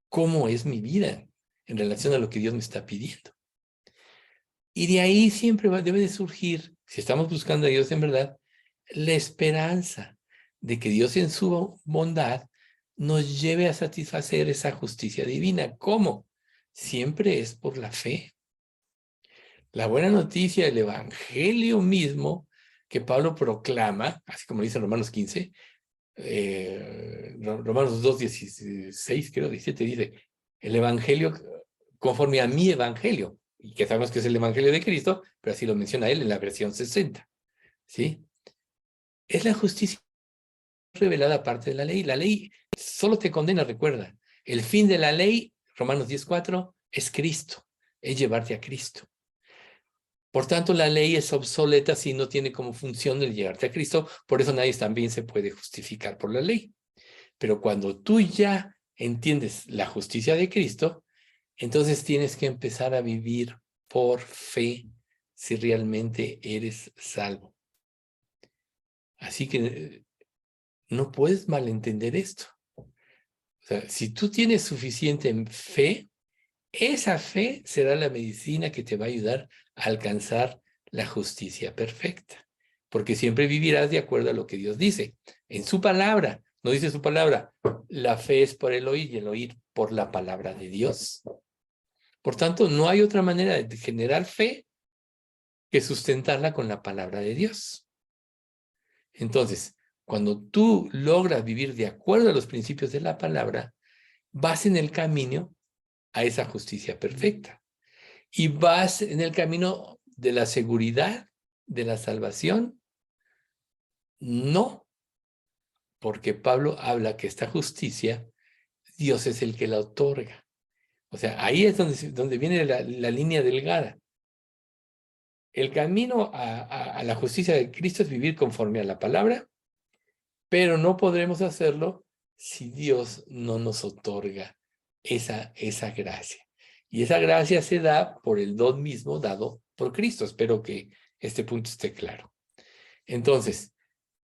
cómo es mi vida en relación a lo que Dios me está pidiendo. Y de ahí siempre debe de surgir, si estamos buscando a Dios en verdad, la esperanza de que Dios en su bondad nos lleve a satisfacer esa justicia divina. ¿Cómo? Siempre es por la fe. La buena noticia del Evangelio mismo que Pablo proclama, así como dice en Romanos 15, Romanos 2, 16, creo, 17, dice, el Evangelio conforme a mi Evangelio, y que sabemos que es el Evangelio de Cristo, pero así lo menciona él en la versión 60, ¿sí? Es la justicia revelada aparte de la ley. La ley solo te condena, recuerda. El fin de la ley, Romanos 10:4, es Cristo, es llevarte a Cristo. Por tanto, la ley es obsoleta si no tiene como función el llevarte a Cristo. Por eso nadie también se puede justificar por la ley. Pero cuando tú ya entiendes la justicia de Cristo, entonces tienes que empezar a vivir por fe si realmente eres salvo. Así que no puedes malentender esto. O sea, si tú tienes suficiente fe, esa fe será la medicina que te va a ayudar a alcanzar la justicia perfecta. Porque siempre vivirás de acuerdo a lo que Dios dice. En su palabra, no dice su palabra, la fe es por el oír y el oír por la palabra de Dios. Por tanto, no hay otra manera de generar fe que sustentarla con la palabra de Dios. Entonces, cuando tú logras vivir de acuerdo a los principios de la palabra, vas en el camino a esa justicia perfecta. Y vas en el camino de la seguridad, de la salvación. No, porque Pablo habla que esta justicia, Dios es el que la otorga. O sea, ahí es donde viene la línea delgada. El camino a la justicia de Cristo es vivir conforme a la palabra, pero no podremos hacerlo si Dios no nos otorga esa gracia. Y esa gracia se da por el don mismo dado por Cristo. Espero que este punto esté claro. Entonces,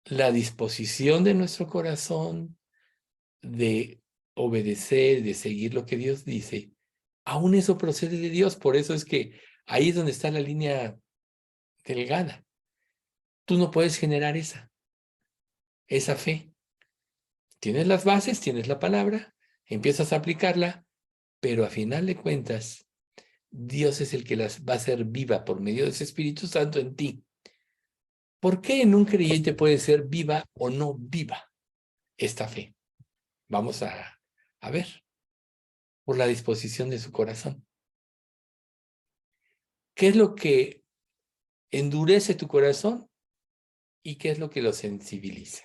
la disposición de nuestro corazón de obedecer, de seguir lo que Dios dice, aún eso procede de Dios. Por eso es que ahí es donde está la línea delgada. Tú no puedes generar esa fe. Tienes las bases, tienes la palabra, empiezas a aplicarla, pero a final de cuentas, Dios es el que las va a hacer viva por medio de ese Espíritu Santo en ti. ¿Por qué en un creyente puede ser viva o no viva esta fe? Vamos a ver, por la disposición de su corazón. ¿Qué es lo que endurece tu corazón y qué es lo que lo sensibiliza?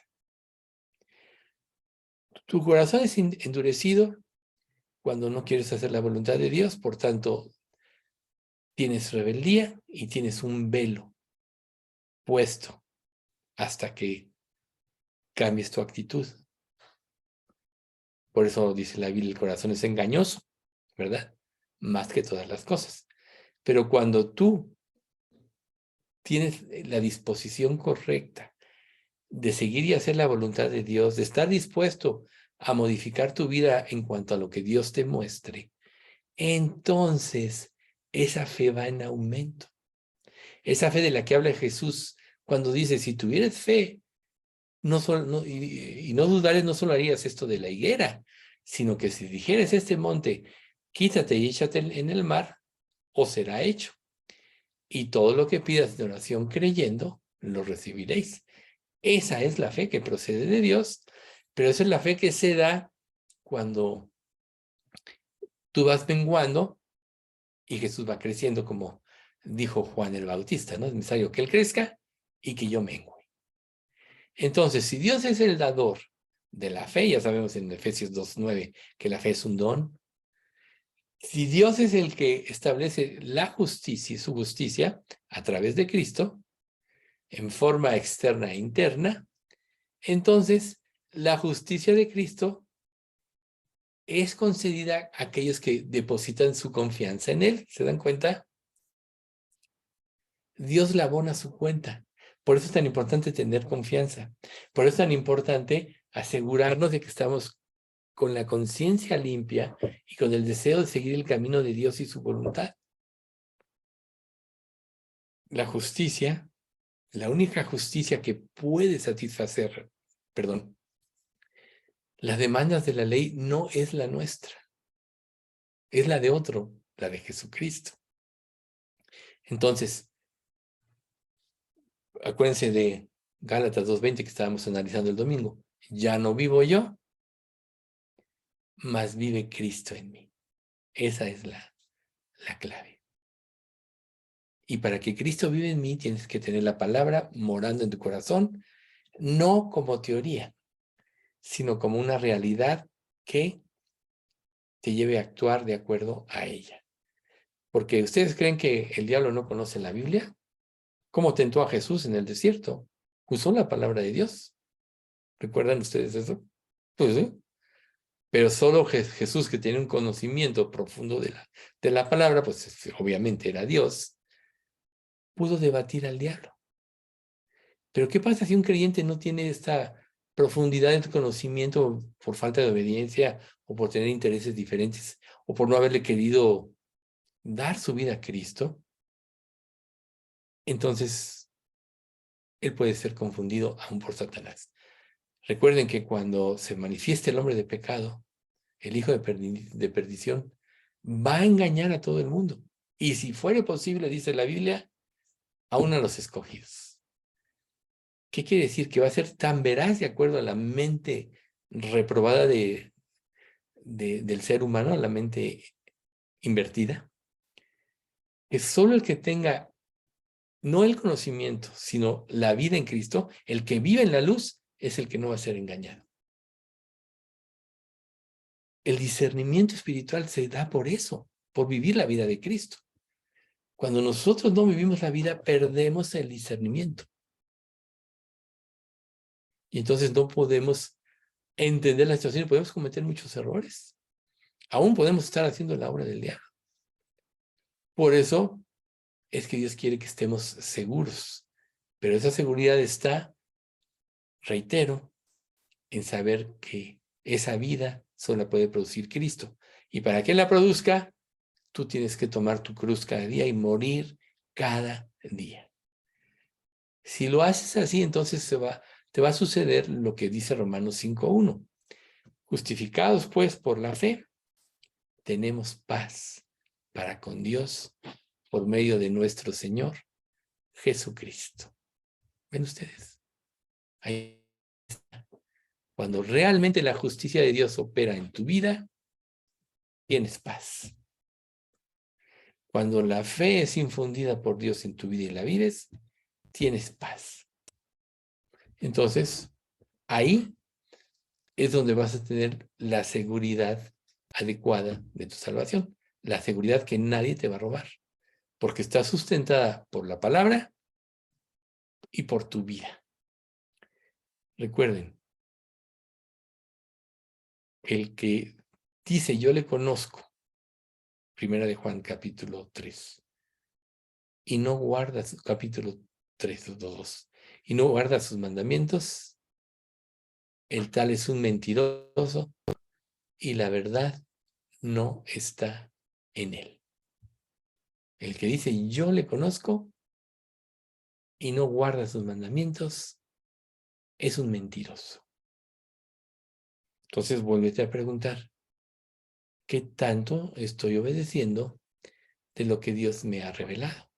Tu corazón es endurecido cuando no quieres hacer la voluntad de Dios, por tanto, tienes rebeldía y tienes un velo puesto hasta que cambies tu actitud. Por eso dice la Biblia, el corazón es engañoso, ¿verdad? Más que todas las cosas. Pero cuando tú tienes la disposición correcta de seguir y hacer la voluntad de Dios, de estar dispuesto a modificar tu vida en cuanto a lo que Dios te muestre, entonces esa fe va en aumento. Esa fe de la que habla Jesús cuando dice, si tuvieras fe, no dudares, no solo harías esto de la higuera, sino que si dijeres este monte, quítate y échate en el mar, os será hecho. Y todo lo que pidas de oración creyendo, lo recibiréis. Esa es la fe que procede de Dios, pero esa es la fe que se da cuando tú vas menguando y Jesús va creciendo, como dijo Juan el Bautista, ¿no? Es necesario que Él crezca y que yo mengue. Entonces, si Dios es el dador de la fe, ya sabemos en Efesios 2:9 que la fe es un don. Si Dios es el que establece la justicia y su justicia a través de Cristo, en forma externa e interna, entonces la justicia de Cristo es concedida a aquellos que depositan su confianza en Él. ¿Se dan cuenta? Dios la abona a su cuenta. Por eso es tan importante tener confianza. Por eso es tan importante asegurarnos de que estamos con la conciencia limpia y con el deseo de seguir el camino de Dios y su voluntad. La justicia, la única justicia que puede satisfacer, las demandas de la ley no es la nuestra, es la de otro, la de Jesucristo. Entonces, acuérdense de Gálatas 2:20 que estábamos analizando el domingo. Ya no vivo yo, mas vive Cristo en mí. Esa es la clave. Y para que Cristo vive en mí, tienes que tener la palabra morando en tu corazón, no como teoría, sino como una realidad que te lleve a actuar de acuerdo a ella. Porque ustedes creen que el diablo no conoce la Biblia. ¿Cómo tentó a Jesús en el desierto? Usó la palabra de Dios. ¿Recuerdan ustedes eso? Pues sí. Pero solo Jesús, que tiene un conocimiento profundo de la palabra, pues obviamente era Dios, pudo debatir al diablo. Pero ¿qué pasa si un creyente no tiene esta profundidad en su conocimiento por falta de obediencia o por tener intereses diferentes o por no haberle querido dar su vida a Cristo? Entonces, él puede ser confundido aún por Satanás. Recuerden que cuando se manifieste el hombre de pecado, el hijo de perdición, va a engañar a todo el mundo. Y si fuere posible, dice la Biblia, aún a los escogidos. ¿Qué quiere decir? Que va a ser tan veraz de acuerdo a la mente reprobada del ser humano, a la mente invertida, que solo el que tenga no el conocimiento, sino la vida en Cristo, el que vive en la luz, es el que no va a ser engañado. El discernimiento espiritual se da por eso, por vivir la vida de Cristo. Cuando nosotros no vivimos la vida, perdemos el discernimiento. Y entonces no podemos entender la situación y podemos cometer muchos errores. Aún podemos estar haciendo la obra del diablo. Por eso es que Dios quiere que estemos seguros. Pero esa seguridad está, reitero, en saber que esa vida solo la puede producir Cristo. Y para que la produzca, tú tienes que tomar tu cruz cada día y morir cada día. Si lo haces así, entonces te va a suceder lo que dice Romanos 5:1. Justificados pues por la fe, tenemos paz para con Dios por medio de nuestro Señor Jesucristo. ¿Ven ustedes? Ahí está. Cuando realmente la justicia de Dios opera en tu vida, tienes paz. Cuando la fe es infundida por Dios en tu vida y la vives, tienes paz. Entonces, ahí es donde vas a tener la seguridad adecuada de tu salvación, la seguridad que nadie te va a robar, porque está sustentada por la palabra y por tu vida. Recuerden, el que dice yo le conozco, Primera de Juan capítulo 3, y no guarda capítulo 3, 2, y no guarda sus mandamientos, el tal es un mentiroso y la verdad no está en él. El que dice yo le conozco y no guarda sus mandamientos es un mentiroso. Entonces vuélvete a preguntar, ¿qué tanto estoy obedeciendo de lo que Dios me ha revelado?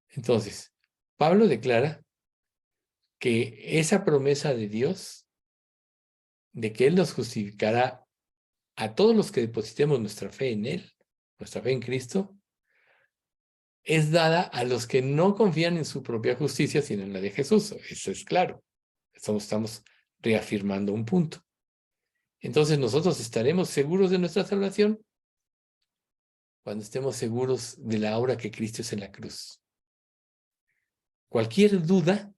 Entonces, Pablo declara que esa promesa de Dios, de que Él nos justificará a todos los que depositemos nuestra fe en Él, nuestra fe en Cristo, es dada a los que no confían en su propia justicia, sino en la de Jesús. Eso es claro. Estamos reafirmando un punto. Entonces nosotros estaremos seguros de nuestra salvación cuando estemos seguros de la obra que Cristo es en la cruz. Cualquier duda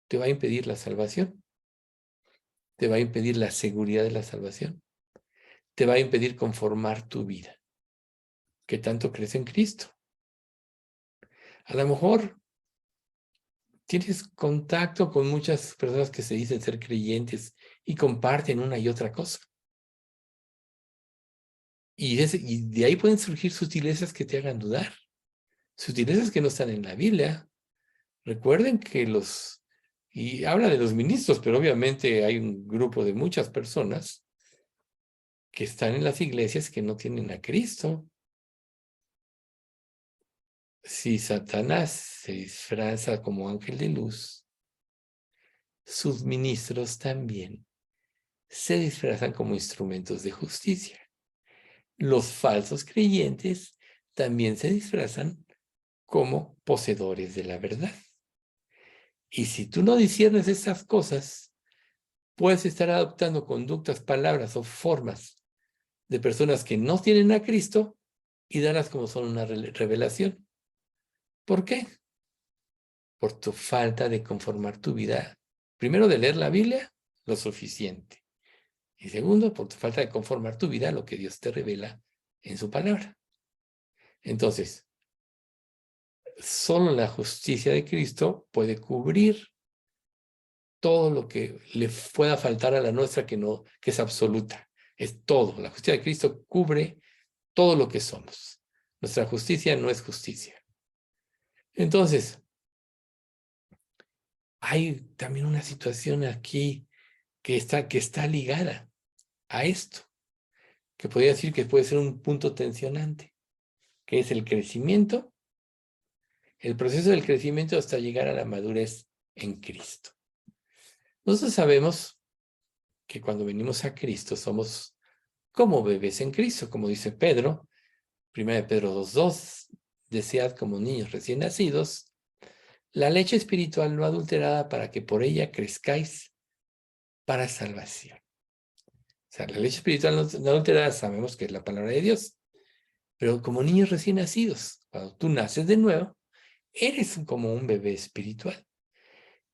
te va a impedir la salvación, te va a impedir la seguridad de la salvación, te va a impedir conformar tu vida. ¿Qué tanto crees en Cristo? A lo mejor tienes contacto con muchas personas que se dicen ser creyentes y comparten una y otra cosa. Y de ahí pueden surgir sutilezas que te hagan dudar, sutilezas que no están en la Biblia. Recuerden que y habla de los ministros, pero obviamente hay un grupo de muchas personas que están en las iglesias que no tienen a Cristo. Si Satanás se disfraza como ángel de luz, sus ministros también se disfrazan como instrumentos de justicia. Los falsos creyentes también se disfrazan como poseedores de la verdad. Y si tú no disciernes estas cosas, puedes estar adoptando conductas, palabras o formas de personas que no tienen a Cristo y darlas como son una revelación. ¿Por qué? Por tu falta de conformar tu vida. Primero, de leer la Biblia lo suficiente. Y segundo, por tu falta de conformar tu vida a lo que Dios te revela en su palabra. Entonces, solo la justicia de Cristo puede cubrir todo lo que le pueda faltar a la nuestra que es absoluta. Es todo. La justicia de Cristo cubre todo lo que somos. Nuestra justicia no es justicia. Entonces, hay también una situación aquí que está ligada a esto, que podría decir que puede ser un punto tensionante, que es el crecimiento, el proceso del crecimiento hasta llegar a la madurez en Cristo. Nosotros sabemos que cuando venimos a Cristo somos como bebés en Cristo, como dice Pedro, 1 Pedro 2:2, desead como niños recién nacidos la leche espiritual no adulterada para que por ella crezcáis para salvación. O sea, la leche espiritual no adulterada sabemos que es la palabra de Dios, pero como niños recién nacidos, cuando tú naces de nuevo, eres como un bebé espiritual.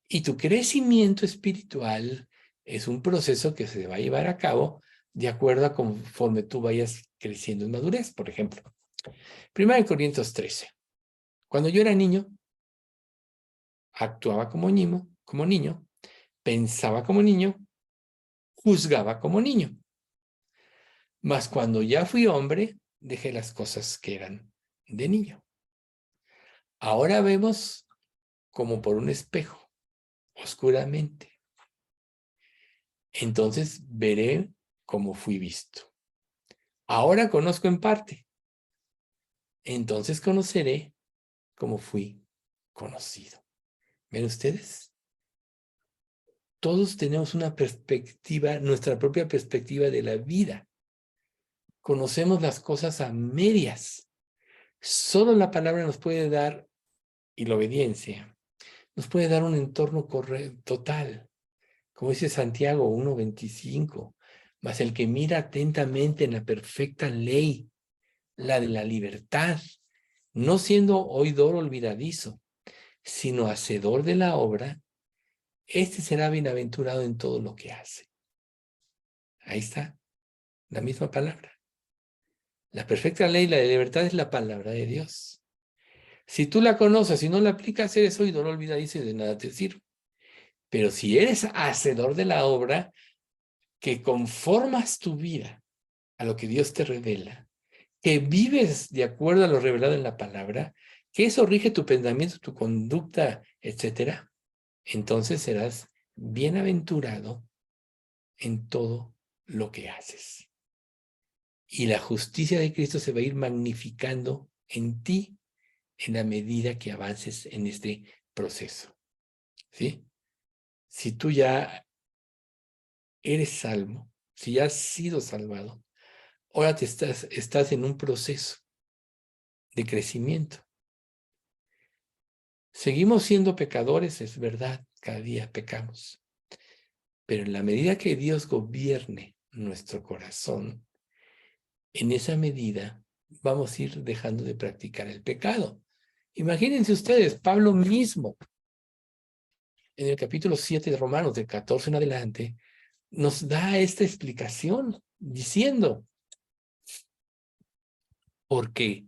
Y tu crecimiento espiritual es un proceso que se va a llevar a cabo de acuerdo a conforme tú vayas creciendo en madurez. Por ejemplo, 1 Corintios 13. Cuando yo era niño, actuaba como niño, pensaba como niño, juzgaba como niño. Mas cuando ya fui hombre, dejé las cosas que eran de niño. Ahora vemos como por un espejo, oscuramente. entonces veré como fui visto. Ahora conozco en parte, entonces conoceré como fui conocido. ¿Ven ustedes? Todos tenemos una perspectiva, nuestra propia perspectiva de la vida. Conocemos las cosas a medias. Solo la palabra nos puede dar, y la obediencia, nos puede dar un entorno total. Como dice Santiago 1:25, mas el que mira atentamente en la perfecta ley, la de la libertad, no siendo oidor olvidadizo, sino hacedor de la obra, este será bienaventurado en todo lo que hace. Ahí está, la misma palabra. La perfecta ley, la de libertad, es la palabra de Dios. Si tú la conoces y no la aplicas, eres oidor olvidadizo y de nada te sirve. Pero si eres hacedor de la obra, que conformas tu vida a lo que Dios te revela, que vives de acuerdo a lo revelado en la palabra, que eso rige tu pensamiento, tu conducta, etcétera, entonces serás bienaventurado en todo lo que haces. Y la justicia de Cristo se va a ir magnificando en ti en la medida que avances en este proceso. ¿Sí? Si tú ya eres salvo, si ya has sido salvado, ahora estás en un proceso de crecimiento. Seguimos siendo pecadores, es verdad, cada día pecamos. Pero en la medida que Dios gobierne nuestro corazón, en esa medida vamos a ir dejando de practicar el pecado. Imagínense ustedes, Pablo mismo, en el capítulo 7 de Romanos, del 14 en adelante, nos da esta explicación diciendo, porque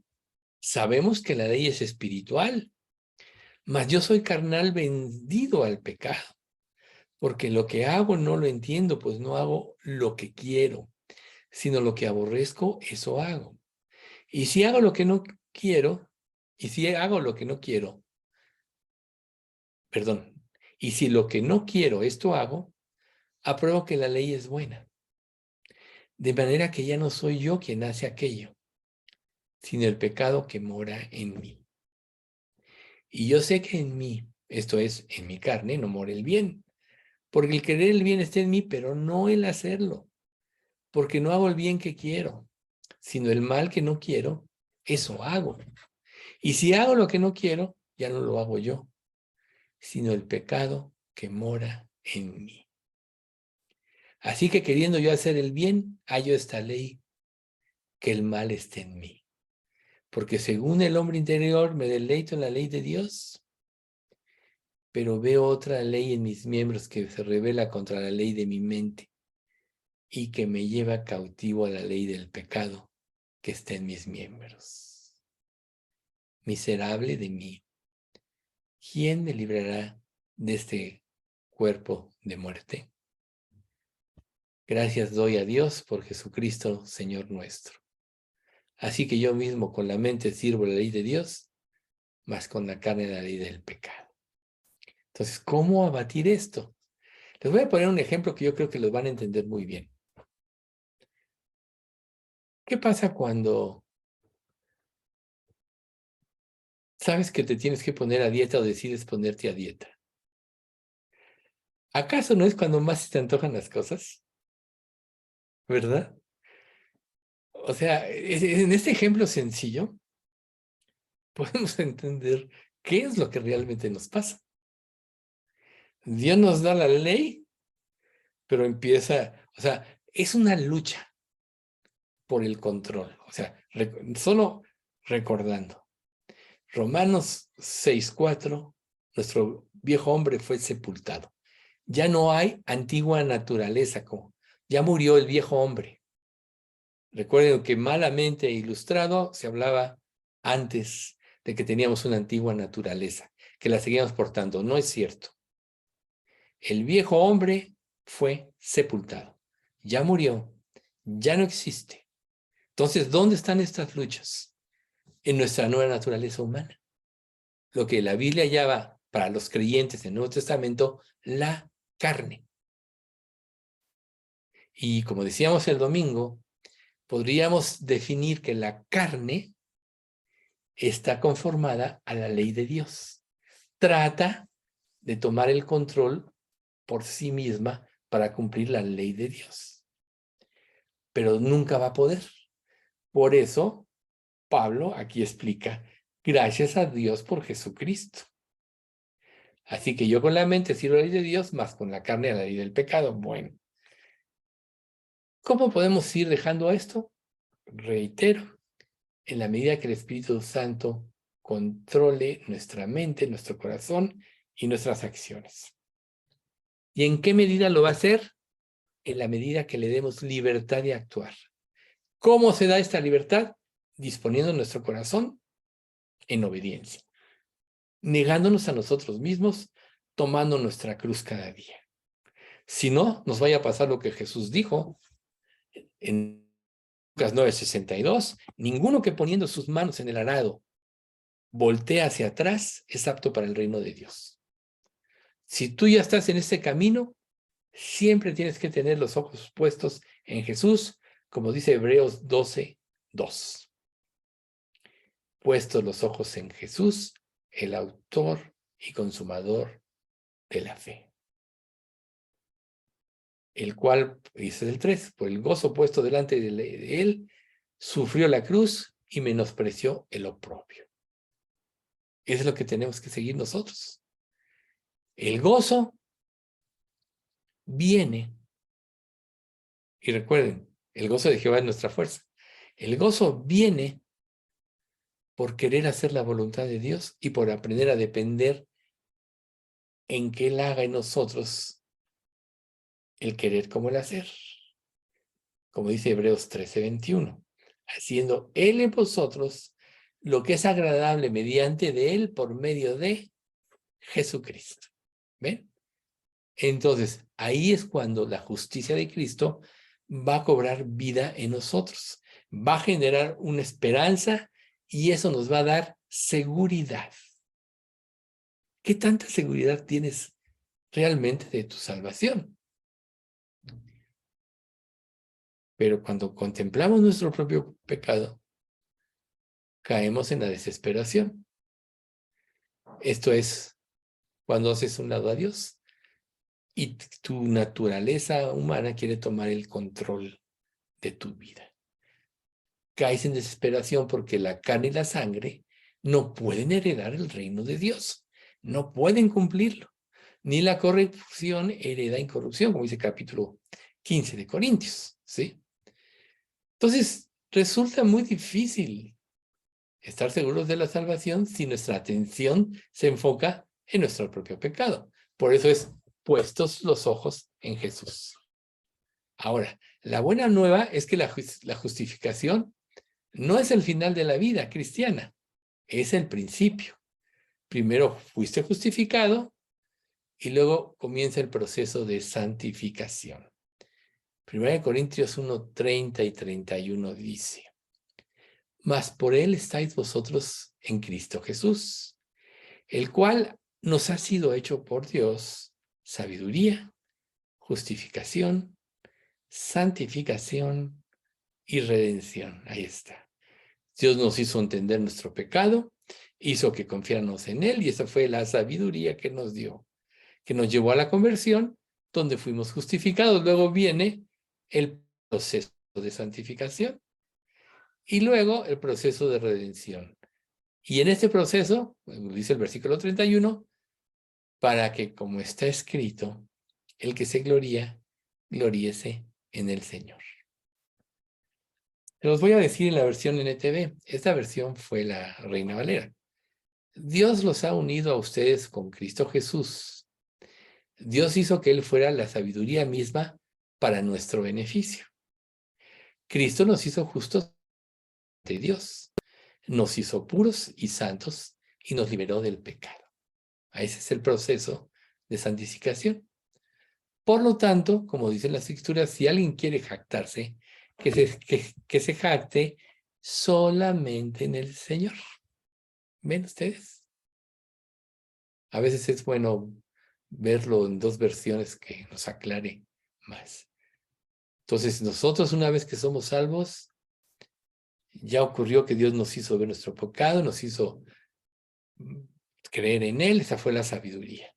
sabemos que la ley es espiritual, mas yo soy carnal vendido al pecado, porque lo que hago no lo entiendo, pues no hago lo que quiero, sino lo que aborrezco, eso hago. Y si hago lo que no quiero, y si hago lo que no quiero, perdón, y si lo que no quiero, esto hago, apruebo que la ley es buena. De manera que ya no soy yo quien hace aquello, sino el pecado que mora en mí. Y yo sé que en mí, esto es, en mi carne, no mora el bien. Porque el querer el bien está en mí, pero no el hacerlo. Porque no hago el bien que quiero, sino el mal que no quiero, eso hago. Y si hago lo que no quiero, ya no lo hago yo, sino el pecado que mora en mí. Así que queriendo yo hacer el bien, hallo esta ley, que el mal esté en mí. Porque según el hombre interior me deleito en la ley de Dios, pero veo otra ley en mis miembros que se revela contra la ley de mi mente y que me lleva cautivo a la ley del pecado que está en mis miembros. Miserable de mí, ¿quién me librará de este cuerpo de muerte? Gracias doy a Dios por Jesucristo, Señor nuestro. Así que yo mismo con la mente sirvo la ley de Dios, mas con la carne la ley del pecado. Entonces, ¿cómo abatir esto? Les voy a poner un ejemplo que yo creo que los van a entender muy bien. ¿Qué pasa cuando sabes que te tienes que poner a dieta o decides ponerte a dieta? ¿Acaso no es cuando más se te antojan las cosas? ¿Verdad? O sea, en este ejemplo sencillo, podemos entender qué es lo que realmente nos pasa. Dios nos da la ley, pero o sea, es una lucha por el control. O sea, solo recordando. Romanos 6:4, nuestro viejo hombre fue sepultado. Ya no hay antigua naturaleza, ya murió el viejo hombre. Recuerden que malamente ilustrado se hablaba antes de que teníamos una antigua naturaleza, que la seguíamos portando. No es cierto. El viejo hombre fue sepultado. Ya murió. Ya no existe. Entonces, ¿dónde están estas luchas? En nuestra nueva naturaleza humana. Lo que la Biblia llama para los creyentes del Nuevo Testamento la carne. Y como decíamos el domingo, podríamos definir que la carne está conformada a la ley de Dios. Trata de tomar el control por sí misma para cumplir la ley de Dios. Pero nunca va a poder. Por eso, Pablo aquí explica, gracias a Dios por Jesucristo. Así que yo con la mente sirvo a la ley de Dios, más con la carne a la ley del pecado. Bueno, ¿cómo podemos ir dejando esto? Reitero, en la medida que el Espíritu Santo controle nuestra mente, nuestro corazón y nuestras acciones. ¿Y en qué medida lo va a hacer? En la medida que le demos libertad de actuar. ¿Cómo se da esta libertad? Disponiendo nuestro corazón en obediencia, negándonos a nosotros mismos, tomando nuestra cruz cada día. Si no, nos vaya a pasar lo que Jesús dijo en Lucas 9:62, ninguno que poniendo sus manos en el arado voltea hacia atrás es apto para el reino de Dios. Si tú ya estás en este camino, siempre tienes que tener los ojos puestos en Jesús, como dice Hebreos 12:2. Puestos los ojos en Jesús, el autor y consumador de la fe. El cual, dice el 3, por el gozo puesto delante de él, sufrió la cruz y menospreció el oprobio. Eso es lo que tenemos que seguir nosotros. El gozo viene, y recuerden, el gozo de Jehová es nuestra fuerza. El gozo viene por querer hacer la voluntad de Dios y por aprender a depender en que Él haga en nosotros el querer como el hacer. Como dice Hebreos 13:21, haciendo Él en vosotros lo que es agradable mediante de Él por medio de Jesucristo. ¿Ven? Entonces, ahí es cuando la justicia de Cristo va a cobrar vida en nosotros, va a generar una esperanza y eso nos va a dar seguridad. ¿Qué tanta seguridad tienes realmente de tu salvación? Pero cuando contemplamos nuestro propio pecado, caemos en la desesperación. Esto es cuando haces un lado a Dios y tu naturaleza humana quiere tomar el control de tu vida. Caes en desesperación porque la carne y la sangre no pueden heredar el reino de Dios. No pueden cumplirlo. Ni la corrupción hereda incorrupción, como dice capítulo 15 de Corintios, ¿sí? Entonces, resulta muy difícil estar seguros de la salvación si nuestra atención se enfoca en nuestro propio pecado. Por eso es puestos los ojos en Jesús. Ahora, la buena nueva es que la justificación no es el final de la vida cristiana, es el principio. Primero fuiste justificado y luego comienza el proceso de santificación. 1 Corintios 1:30 y 31 dice, mas por él estáis vosotros en Cristo Jesús, el cual nos ha sido hecho por Dios sabiduría, justificación, santificación y redención. Ahí está. Dios nos hizo entender nuestro pecado, hizo que confiáramos en Él y esa fue la sabiduría que nos dio, que nos llevó a la conversión, donde fuimos justificados. Luego viene el proceso de santificación y luego el proceso de redención. Y en este proceso, dice el versículo 31, para que, como está escrito, el que se gloría, gloríese en el Señor. Se los voy a decir en la versión NTV. Esta versión fue la Reina Valera. Dios los ha unido a ustedes con Cristo Jesús. Dios hizo que Él fuera la sabiduría misma para nuestro beneficio. Cristo nos hizo justos de Dios. Nos hizo puros y santos y nos liberó del pecado. Ese es el proceso de santificación. Por lo tanto, como dicen las Escrituras, si alguien quiere jactarse, que se jacte solamente en el Señor. ¿Ven ustedes? A veces es bueno verlo en dos versiones que nos aclare más. Entonces, nosotros una vez que somos salvos, ya ocurrió que Dios nos hizo ver nuestro pecado, nos hizo creer en Él, esa fue la sabiduría.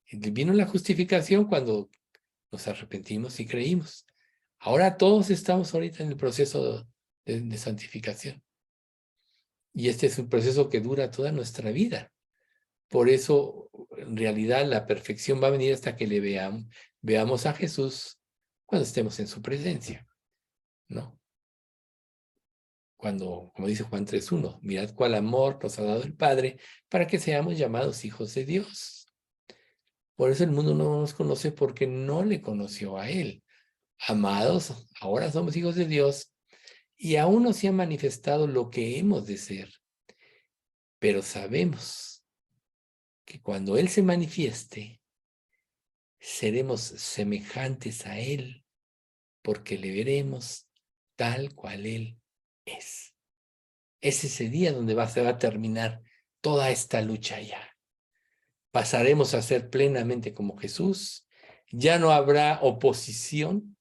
Y vino la justificación cuando nos arrepentimos y creímos. Ahora todos estamos ahorita en el proceso de santificación. Y este es un proceso que dura toda nuestra vida. Por eso, en realidad, la perfección va a venir hasta que le veamos a Jesús cuando estemos en su presencia, ¿no? Cuando, como dice Juan 3:1, mirad cuál amor nos ha dado el Padre para que seamos llamados hijos de Dios. Por eso el mundo no nos conoce porque no le conoció a Él. Amados, ahora somos hijos de Dios y aún no se ha manifestado lo que hemos de ser. Pero sabemos que cuando Él se manifieste, seremos semejantes a Él porque le veremos tal cual Él es. Es ese día donde se va a terminar toda esta lucha ya. Pasaremos a ser plenamente como Jesús. Ya no habrá oposición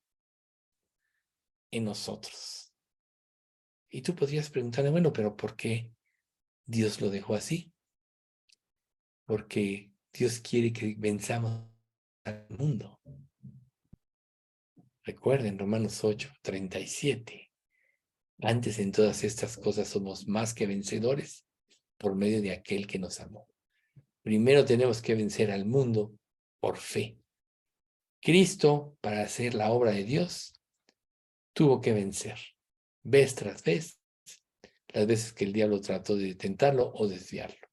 en nosotros. Y tú podrías preguntarle, bueno, pero ¿por qué Dios lo dejó así? Porque Dios quiere que venzamos al mundo. Recuerden Romanos 8:37. Antes en todas estas cosas somos más que vencedores por medio de aquel que nos amó. Primero tenemos que vencer al mundo por fe. Cristo, para hacer la obra de Dios, tuvo que vencer, vez tras vez, las veces que el diablo trató de tentarlo o desviarlo.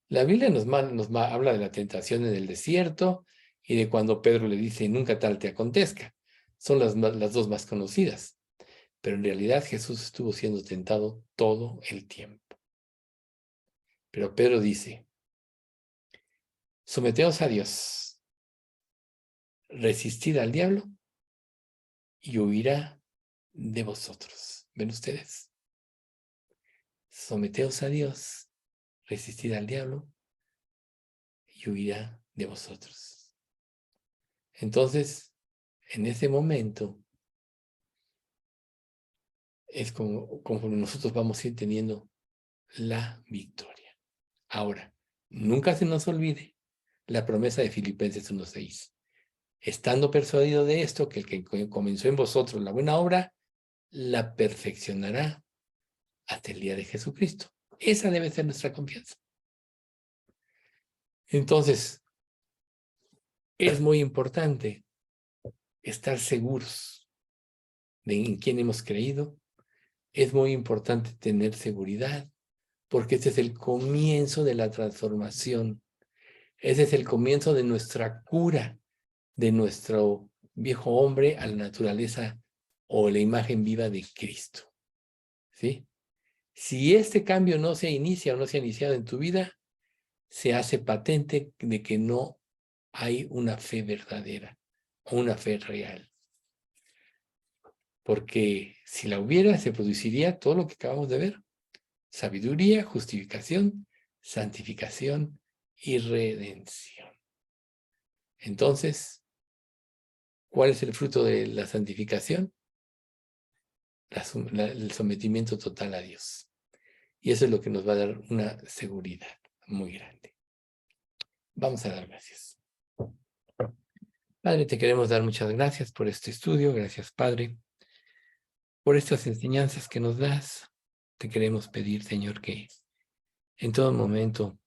La Biblia nos habla de la tentación en el desierto y de cuando Pedro le dice, nunca tal te acontezca. Son las dos más conocidas. Pero en realidad Jesús estuvo siendo tentado todo el tiempo. Pero Pedro dice, someteos a Dios, resistid al diablo y huirá de vosotros. ¿Ven ustedes? Someteos a Dios, resistid al diablo y huirá de vosotros. Entonces, en ese momento, es conforme nosotros vamos a ir teniendo la victoria. Ahora, nunca se nos olvide la promesa de Filipenses 1:6. Estando persuadido de esto, que el que comenzó en vosotros la buena obra, la perfeccionará hasta el día de Jesucristo. Esa debe ser nuestra confianza. Entonces, es muy importante estar seguros de en quién hemos creído. Es muy importante tener seguridad, porque este es el comienzo de la transformación. Ese es el comienzo de nuestra cura, de nuestro viejo hombre a la naturaleza o la imagen viva de Cristo. ¿Sí? Si este cambio no se inicia o no se ha iniciado en tu vida, se hace patente de que no hay una fe verdadera o una fe real. Porque si la hubiera, se produciría todo lo que acabamos de ver. Sabiduría, justificación, santificación y redención. Entonces, ¿cuál es el fruto de la santificación? El sometimiento total a Dios. Y eso es lo que nos va a dar una seguridad muy grande. Vamos a dar gracias. Padre, te queremos dar muchas gracias por este estudio. Gracias, Padre, por estas enseñanzas que nos das. Te queremos pedir, Señor, que en todo momento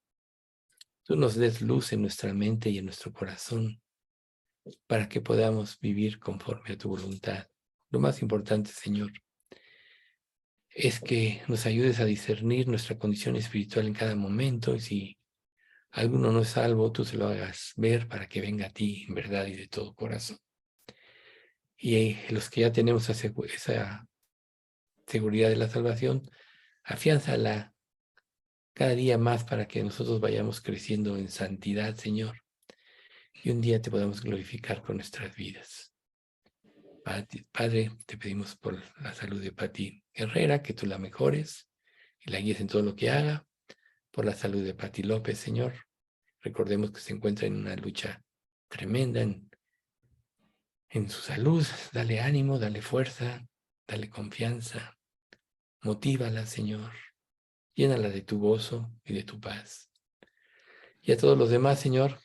tú nos des luz en nuestra mente y en nuestro corazón para que podamos vivir conforme a tu voluntad. Lo más importante, Señor, es que nos ayudes a discernir nuestra condición espiritual en cada momento y si alguno no es salvo, tú se lo hagas ver para que venga a ti en verdad y de todo corazón. Y los que ya tenemos esa seguridad de la salvación, afiánzala cada día más para que nosotros vayamos creciendo en santidad, Señor, y un día te podamos glorificar con nuestras vidas. Padre, te pedimos por la salud de Pati Herrera, que tú la mejores y la guíes en todo lo que haga. Por la salud de Pati López, Señor. Recordemos que se encuentra en una lucha tremenda en su salud, dale ánimo, dale fuerza, dale confianza, motívala, Señor, llénala de tu gozo y de tu paz. Y a todos los demás, Señor,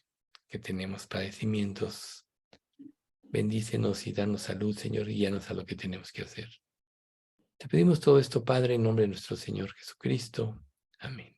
que tenemos padecimientos, bendícenos y danos salud, Señor, y guíanos a lo que tenemos que hacer. Te pedimos todo esto, Padre, en nombre de nuestro Señor Jesucristo. Amén.